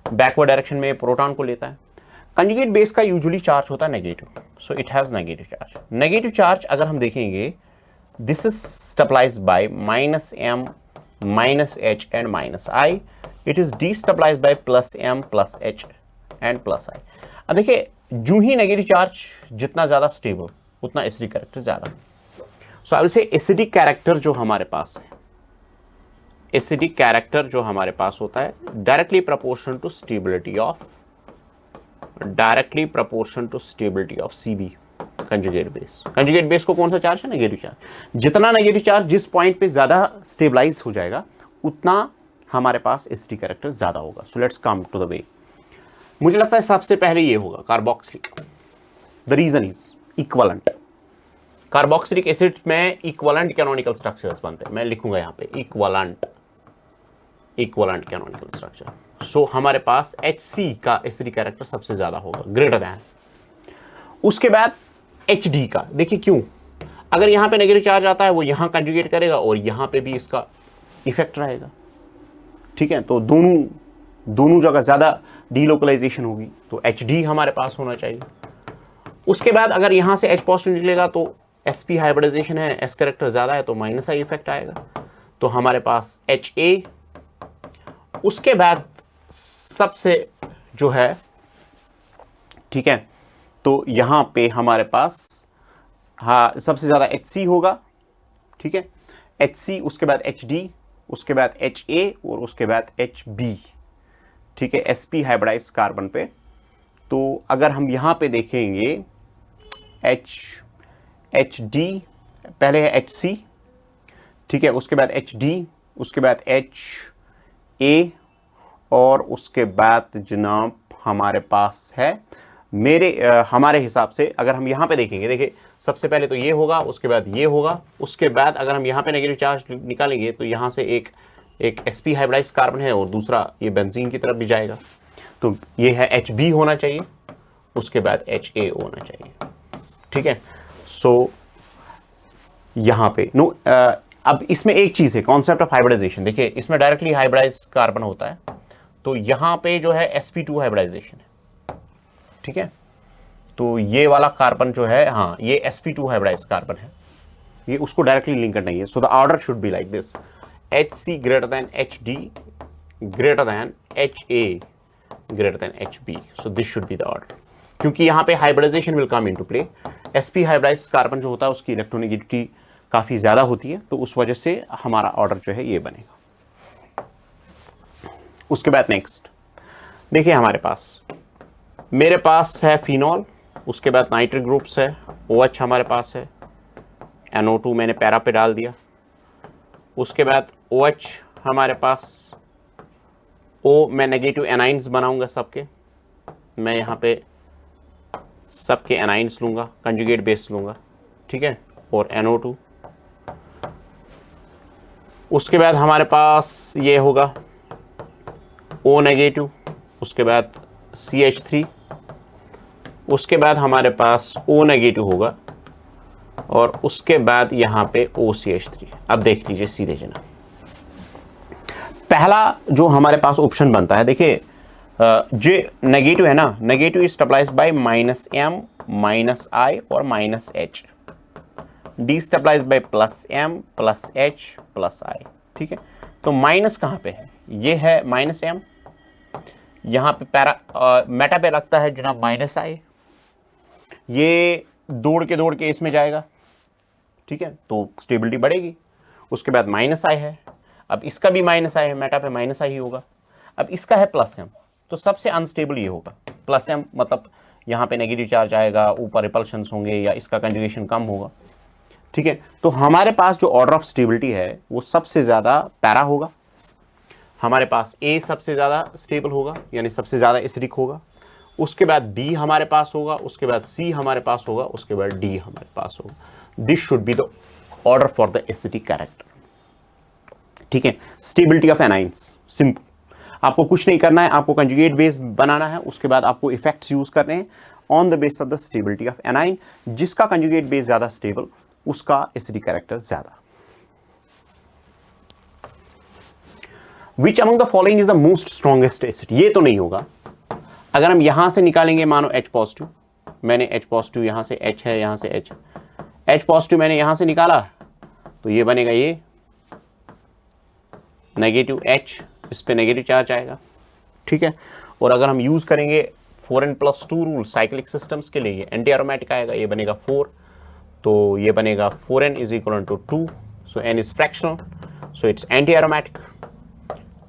बैकवर्ड डायरेक्शन में प्रोटॉन को लेता है। कंजुगेट बेस का यूजुअली चार्ज होता है negative, so it has negative charge. Negative charge अगर हम देखेंगे, this is stabilised by -m -h and -i, it is destabilized by +m +h and +i। अब देखिए जो ही नेगेटिव चार्ज जितना ज्यादा स्टेबल उतना एसिडिक कैरेक्टर ज्यादा। So I will say acidic character जो हमारे पास है, एसिडिक कैरेक्टर जो हमारे पास होता है directly proportional to stability of CB conjugate base. Conjugate base को कौन सा चार्ज है? Negative charge. जितना नेगेटिव चार्ज जिस पॉइंट पे ज्यादा स्टेबलाइज हो जाएगा उतना हमारे पास एसिडिक कैरेक्टर ज्यादा होगा। So let's come to the way. मुझे लगता है सबसे पहले ये होगा carboxylic. The reason is equivalent. Carboxylic acid में इक्वलेंट कैनोनिकल स्ट्रक्चर्स बनते हैं। मैं लिखूंगा यहां पे इक्वलेंट कैनोनिकल स्ट्रक्चर। सो हमारे पास HC का एसिडिक कैरेक्टर सबसे ज्यादा होगा, ग्रेटर दैन। उसके बाद HD का, देखिए क्यों, अगर यहां पे नेगेटिव चार्ज आता है वो यहां कंजुगेट करेगा और यहां पे भी इसका इफेक्ट रहेगा, ठीक है। तो दोनों जगह ज्यादा डीलोकलाइजेशन होगी, तो HD हमारे पास होना चाहिए। उसके बाद अगर यहां से H पॉजिटिव निकलेगा तो sp हाइब्रिडाइजेशन है, S कैरेक्टर ज्यादा है तो -i इफेक्ट आएगा, तो हमारे पास HA। उसके बाद सबसे जो है, ठीक है, तो यहां पे हमारे पास हाँ सबसे ज्यादा HC होगा, ठीक है, HC, उसके बाद HD, उसके बाद HA और उसके बाद HB, ठीक है, sp हाइब्रिडाइज कार्बन पे। तो अगर हम यहां पे देखेंगे HD, पहले है HC, ठीक है, उसके बाद HD, उसके बाद HA और उसके बाद जनाब हमारे पास है हमारे हिसाब से अगर हम यहां पे देखेंगे, देखिए सबसे पहले तो ये होगा, उसके बाद ये होगा, उसके बाद अगर हम यहां पे नेगेटिव चार्ज निकालेंगे तो यहां से एक sp हाइब्रिडाइज कार्बन है और दूसरा ये बेंजीन की तरफ भी जाएगा, तो ये है HB होना चाहिए, उसके बाद HA होना चाहिए, ठीक है। सो यहां पे अब इसमें एक चीज है, कॉन्सेप्ट ऑफ हाइब्रिडाइजेशन। देखिए इसमें डायरेक्टली हाइब्रिडाइज कार्बन होता है, तो यहां पे जो है sp2 हाइब्रिडाइजेशन है, ठीक है। तो ये वाला कार्बन जो है, हाँ ये sp2 हाइब्रिडाइज कार्बन है, ये उसको डायरेक्टली लिंक करना है। So the order should be like this, HC greater than HD greater than HA greater than HB। So this should be the order, क्योंकि यहां पे hybridisation will come into play. sp hybridise carbon जो होता है उसकी electronegativity काफी ज्यादा होती है, तो उस वजह से हमारा ऑर्डर जो है ये बनेगा। उसके बाद नेक्स्ट देखिए हमारे पास, मेरे पास है फिनॉल, उसके बाद नाइट्रिक ग्रुप्स है, OH हमारे पास है, NO2 मैंने पैरा पे डाल दिया, उसके बाद OH हमारे पास, O मैं नेगेटिव एनाइंस बनाऊंगा सबके, मैं यहाँ पे सबके एनाइंस लूंगा, कंजुगेट बेस लूंगा, ठीक है, और NO2। उसके बाद हमारे पास ये होगा O नेगेटिव, उसके बाद CH3, उसके बाद हमारे पास O नेगेटिव होगा और उसके बाद यहां पे OCH3। अब देख लीजिए सीधे जना, पहला जो हमारे पास ऑप्शन बनता है, देखिए जो नेगेटिव है ना, negative is stabilised by -m -i और -h, destabilized by +m +h +i, ठीक है। तो माइनस कहां पे है? ये है -m, यहां पे मेटा पे लगता है जनाब -i, ये दौड़ के इसमें जाएगा, ठीक है, तो स्टेबिलिटी बढ़ेगी। उसके बाद -i है, अब इसका भी -i है, मेटा पे -i ही होगा। अब इसका है +m, तो सबसे अनस्टेबल ये होगा। +m मतलब यहाँ पे नेगेटिव चार्ज आएगा, ऊपर रिपल्शंस होंगे या इसका कंजुगेशन कम होगा, ठीक है। तो हमारे पास जो ऑर्डर ऑफ स्टेबिलिटी है वो सबसे ज्यादा पैरा होगा, हमारे पास A सबसे ज्यादा स्टेबल होगा यानी सबसे ज्यादा एसिडिक होगा, उसके बाद B हमारे पास होगा, उसके बाद C हमारे पास होगा, उसके बाद D हमारे पास होगा। This should be the order for the acidic character, ठीक है। Stability of anions simple. आपको कुछ नहीं करना है, आपको कंजुगेट बेस बनाना है, उसके बाद आपको इफेक्ट्स यूज करने हैं on the base of the stability of anion. जिसका कंजुगेट बेस ज्यादा स्टेबल उसका एसिडिक कैरेक्टर ज्यादा। Which among the following is the most strongest acid? ये तो नहीं होगा। अगर हम यहां से निकालेंगे, मानो H पॉजिटिव, मैंने H पॉजिटिव यहां से H है, यहां से H पॉजिटिव मैंने यहां से निकाला, तो ये बनेगा ये नेगेटिव H, इस पे नेगेटिव चार्ज आएगा, ठीक है। और अगर हम यूज करेंगे 4n+2 रूल साइक्लिक सिस्टम्स के लिए, ये एंटी एरोमेटिक आएगा, ये बनेगा 4, तो ये बनेगा 4n is equal to 2, so n is fractional, so it's anti aromatic,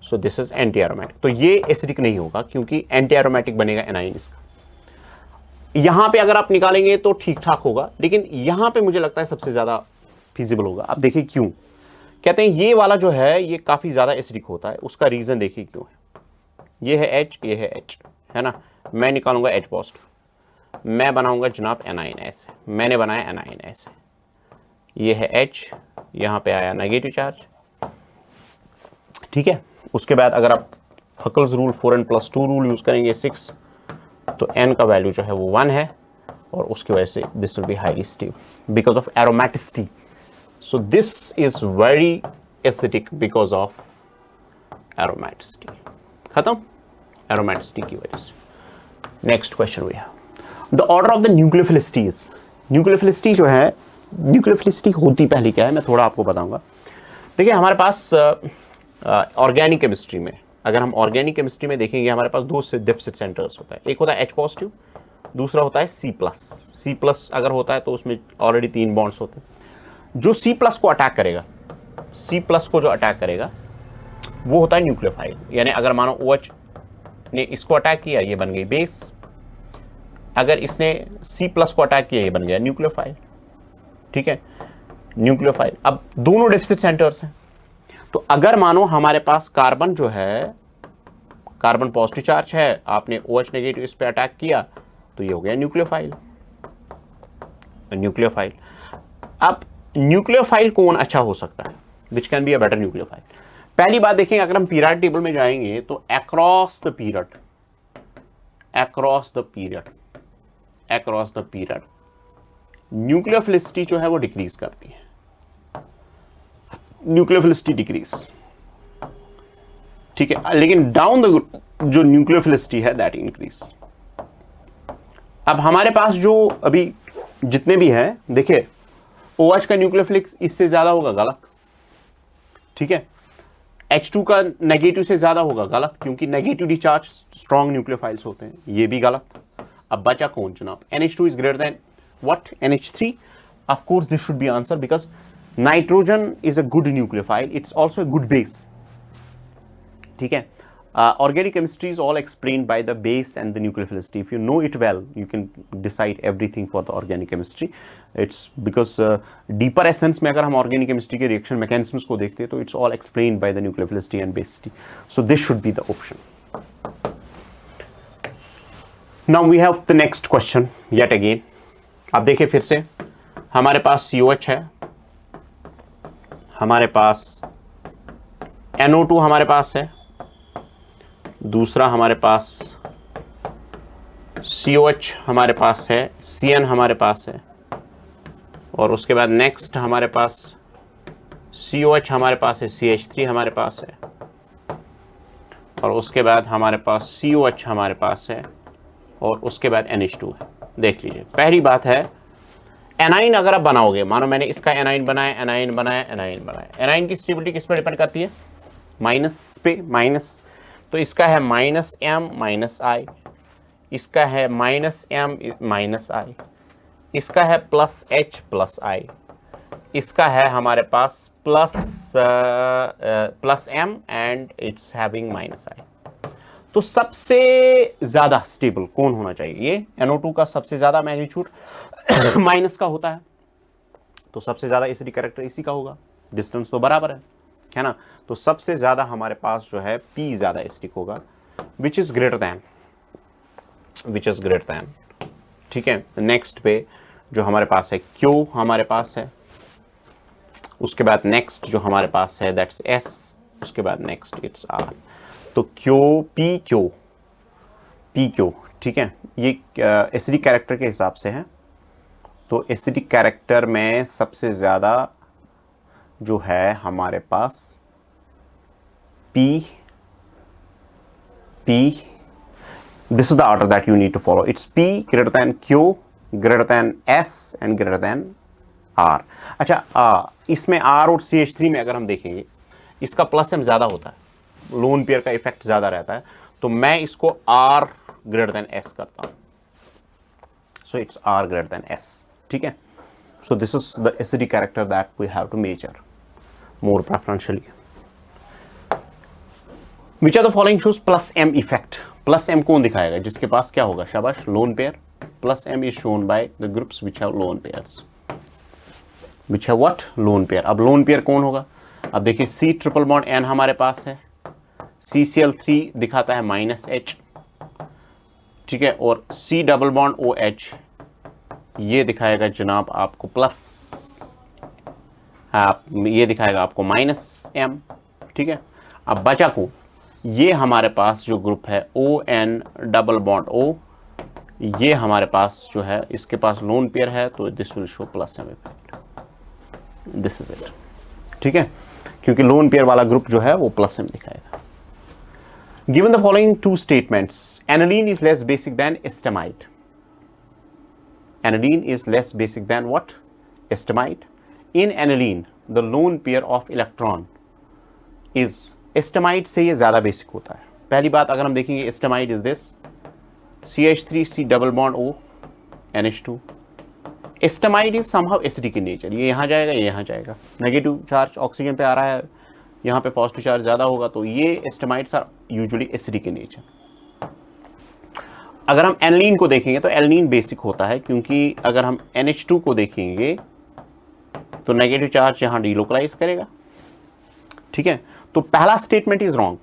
so this is anti aromatic. तो ये एसिडिक नहीं होगा क्योंकि एंटी एरोमेटिक बनेगा एनाइन इसका। यहां पे अगर आप निकालेंगे तो ठीक ठाक होगा, लेकिन यहां पे मुझे लगता है सबसे ज्यादा फिजिबल होगा। आप देखिए क्यों कहते हैं ये वाला जो है ये काफी ज्यादा एसिडिक होता है, उसका रीजन देखिए क्यों है। ये है H, ये है H, है ना। मैं निकालूंगा H पॉजिटिव, मैं बनाऊंगा जनाब एनाइन ऐसे, मैंने बनाया एनाइन ऐसे, ये है H, यहां पे आया नेगेटिव चार्ज, ठीक है। उसके बाद अगर आप Huckel's rule 4n+2 rule use करेंगे 6, तो n का वैल्यू जो है वो 1 है, और उसकी वजह से this will be highly stable because of aromaticity. So this is very acidic because of aromaticity. खत्म, एरोमेटिसिटी की वजह से। Next question we have the order of the nucleophilicities. Nucleophilicity जो है, न्यूक्लियोफिलिसिटी होती पहली क्या है मैं थोड़ा आपको बताऊंगा। देखिए हमारे पास ऑर्गेनिक केमिस्ट्री में, अगर हम ऑर्गेनिक केमिस्ट्री में देखेंगे, हमारे पास दो डेफिसिट सेंटर्स होता है। एक होता है H पॉजिटिव, दूसरा होता है C+। अगर होता है तो उसमें ऑलरेडी 3 बॉन्ड्स होते हैं। जो C+ को अटैक करेगा, C+ को जो अटैक करेगा वो होता है न्यूक्लियोफाइल। यानी अगर मानो OH ने इसको अटैक किया, ये बन गई बेस। अगर इसने C+ को अटैक किया, ये बन गया न्यूक्लियोफाइल, ठीक है, न्यूक्लियोफाइल। अब दोनों डेफिसिट सेंटर्स हैं, तो अगर मानो हमारे पास कार्बन जो है, कार्बन पॉजिटिव चार्ज है, आपने OH नेगेटिव इस पे अटैक किया, तो ये हो गया न्यूक्लियोफाइल। न्यूक्लियोफाइल। अब न्यूक्लियोफाइल कौन अच्छा हो सकता है, which can be a better nucleophile? पहली बात देखेंगे, अगर हम पीरियड टेबल में जाएंगे तो अक्रॉस द पीरियड न्यूक्लियोफिलिसिटी जो है वो डिक्रीज करती है। न्यूक्लियोफिलिसिटी डिक्रीज, ठीक है, लेकिन डाउन द जो न्यूक्लियोफिलिसिटी है दैट इंक्रीज। अब हमारे पास जो अभी जितने भी हैं, देखिए OH का न्यूक्लियोफिलिक इससे ज्यादा होगा, गलत, ठीक है। H2 का नेगेटिव से ज्यादा होगा, गलत, क्योंकि नेगेटिवली चार्ज स्ट्रॉन्ग न्यूक्लियोफाइल्स होते हैं, ये भी गलत। अब बचा कौन जनाब? NH2 is greater than what? NH3। Of course this should B answer because nitrogen is a good nucleophile, it's also a good base, ठीक है। Organic chemistry is all explained by the base and the nucleophilicity. If you know it well, you can decide everything for the organic chemistry. It's because deeper essence में अगर हम organic chemistry के reaction mechanisms को देखते हैं तो it's all explained by the nucleophilicity and basicity. So this should be the option. Now we have the next question yet again. आप देखिए फिर से, हमारे पास COH है, हमारे पास NO2 हमारे पास है, दूसरा हमारे पास COH हमारे पास है, CN हमारे पास है, और उसके बाद नेक्स्ट हमारे पास COH हमारे पास है, CH3 हमारे पास है, और उसके बाद हमारे पास COH हमारे पास है, और उसके बाद NH2 है। देख लीजिए, पहली बात है एनाइन अगर आप बनाओगे, मानो मैंने इसका एनाइन बनाया, एनाइन की स्टेबिलिटी किस पर डिपेंड करती है? माइनस पे, माइनस, तो इसका है -M -I, इसका है -M -I, इसका है +H +I, इसका है हमारे पास +M and it's having -I। तो सबसे ज्यादा स्टेबल कौन होना चाहिए? ये NO2 का सबसे ज्यादा मैग्नीट्यूड माइनस का होता है, तो सबसे ज्यादा एसिडिक कैरेक्टर इसी का होगा, डिस्टेंस तो बराबर है ना। तो सबसे ज्यादा हमारे पास जो है P ज्यादा एसिडिक होगा, विच इज ग्रेटर दैन, ठीक है। नेक्स्ट पे जो हमारे पास है Q हमारे पास है, उसके बाद नेक्स्ट जो हमारे पास है दैट्स S, उसके बाद नेक्स्ट इट्स R। तो क्यो पी क्यो, ठीक है, ये एसिडिक कैरेक्टर के हिसाब से है। तो एसिडिक कैरेक्टर में सबसे ज़्यादा जो है हमारे पास P, this is the order that you need to follow. It's P greater than Q greater than S and greater than R. अच्छा, इसमें R और CH3 में अगर हम देखेंगे इसका प्लस M ज़्यादा होता है, लोन पेयर का इफेक्ट ज़्यादा रहता है, तो मैं इसको R greater than S करता हूँ। So it's R greater than S, ठीक है। So this is the acidic character that we have to measure more preferentially. Which of the following shows plus M effect? Plus M कौन दिखाएगा? जिसके पास क्या होगा? शाबाश, lone pair. Plus M is shown by the groups which have lone pairs. Which have what? Lone pair. अब lone pair कौन होगा? अब देखिए C ट्रिपल बॉन्ड N हमारे पास है, CCl3 दिखाता है -H, ठीक है, और C डबल बॉन्ड OH ये दिखाएगा जनाब आपको प्लस, आप ये दिखाएगा आपको -M, ठीक है। अब बचा को ये हमारे पास जो ग्रुप है ON डबल बॉन्ड O, ये हमारे पास जो है इसके पास लोन पेयर है, तो this will show plus M effect, this is it, ठीक है, क्योंकि लोन पेयर वाला ग्रुप जो है वो प्लस M दिखाएगा। Given the following two statements, aniline is less basic than estamide. Aniline is less basic than what? Estamide. In aniline, the lone pair of electron is estamide से ये ज़्यादा basic होता है। पहली बात अगर हम देखेंगे, estamide is this CH3 C double bond O NH2. Estamide is somehow acidic in nature. ये यहाँ जाएगा, ये यहाँ जाएगा, नेगेटिव चार्ज ऑक्सीजन पे आ रहा है, यहाँ पे पॉजिटिव चार्ज ज़्यादा होगा, तो ये acetamides are usually acidic in nature. अगर हम एनिलीन को देखेंगे तो एनिलीन बेसिक होता है, क्योंकि अगर हम NH2 को देखेंगे तो नेगेटिव चार्ज यहाँ डीलोकलाइज करेगा, ठीक है। तो पहला statement is wrong.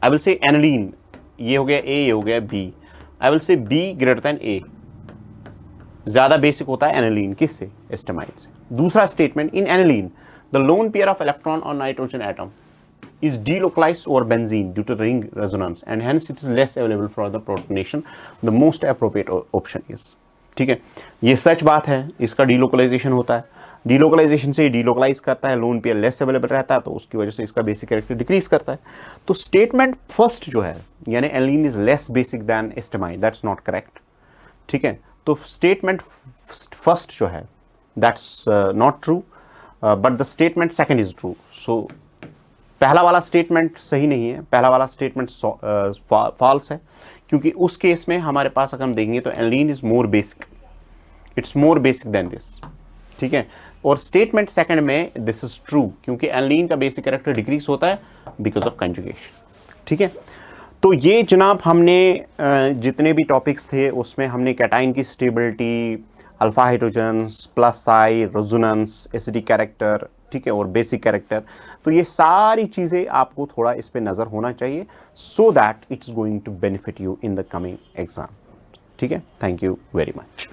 I will से एनिलीन, ये हो गया A, ये हो गया B, आई विल से B ग्रेटर देन A, ज़्यादा बेसिक होता है एनिलीन, किससे? एस्टेमाइड से। दूसरा statement, in aniline the lone pair of electron on nitrogen atom is delocalized over benzene due to ring resonance and hence it is less available for the protonation. The most appropriate option is, ठीक है, ये सच बात है, इसका delocalisation होता है, delocalisation से delocalise करता है, लोन पेयर लेस अवेलेबल रहता है, तो उसकी वजह से इसका बेसिक कैरेक्टर डिक्रीज करता है। तो स्टेटमेंट फर्स्ट जो है, यानी aniline is less basic than acetamide, that's not correct, ठीक है। तो स्टेटमेंट फर्स्ट जो है that's not true, but the statement second is true. So पहला वाला स्टेटमेंट सही नहीं है, पहला वाला स्टेटमेंट फॉल्स है, क्योंकि उस केस में हमारे पास अगर हम देखेंगे तो aniline is more basic, it's more basic than this, ठीक है। और स्टेटमेंट सेकंड में दिस इज ट्रू, क्योंकि एनिलीन का बेसिक कैरेक्टर डिक्रीज होता है बिकॉज ऑफ कंजुगेशन, ठीक है। तो ये जनाब हमने जितने भी टॉपिक्स थे उसमें हमने कैटाइन की स्टेबिलिटी, अल्फा हाइड्रोजन्स, प्लस आई, रेजोनेंस, एसिडिक कैरेक्टर, ठीक है, और बेसिक कैरेक्टर, तो ये सारी चीज़ें आपको थोड़ा इस पे नज़र होना चाहिए, so that it's going to benefit you in the coming exam, ठीक है। Thank you very much.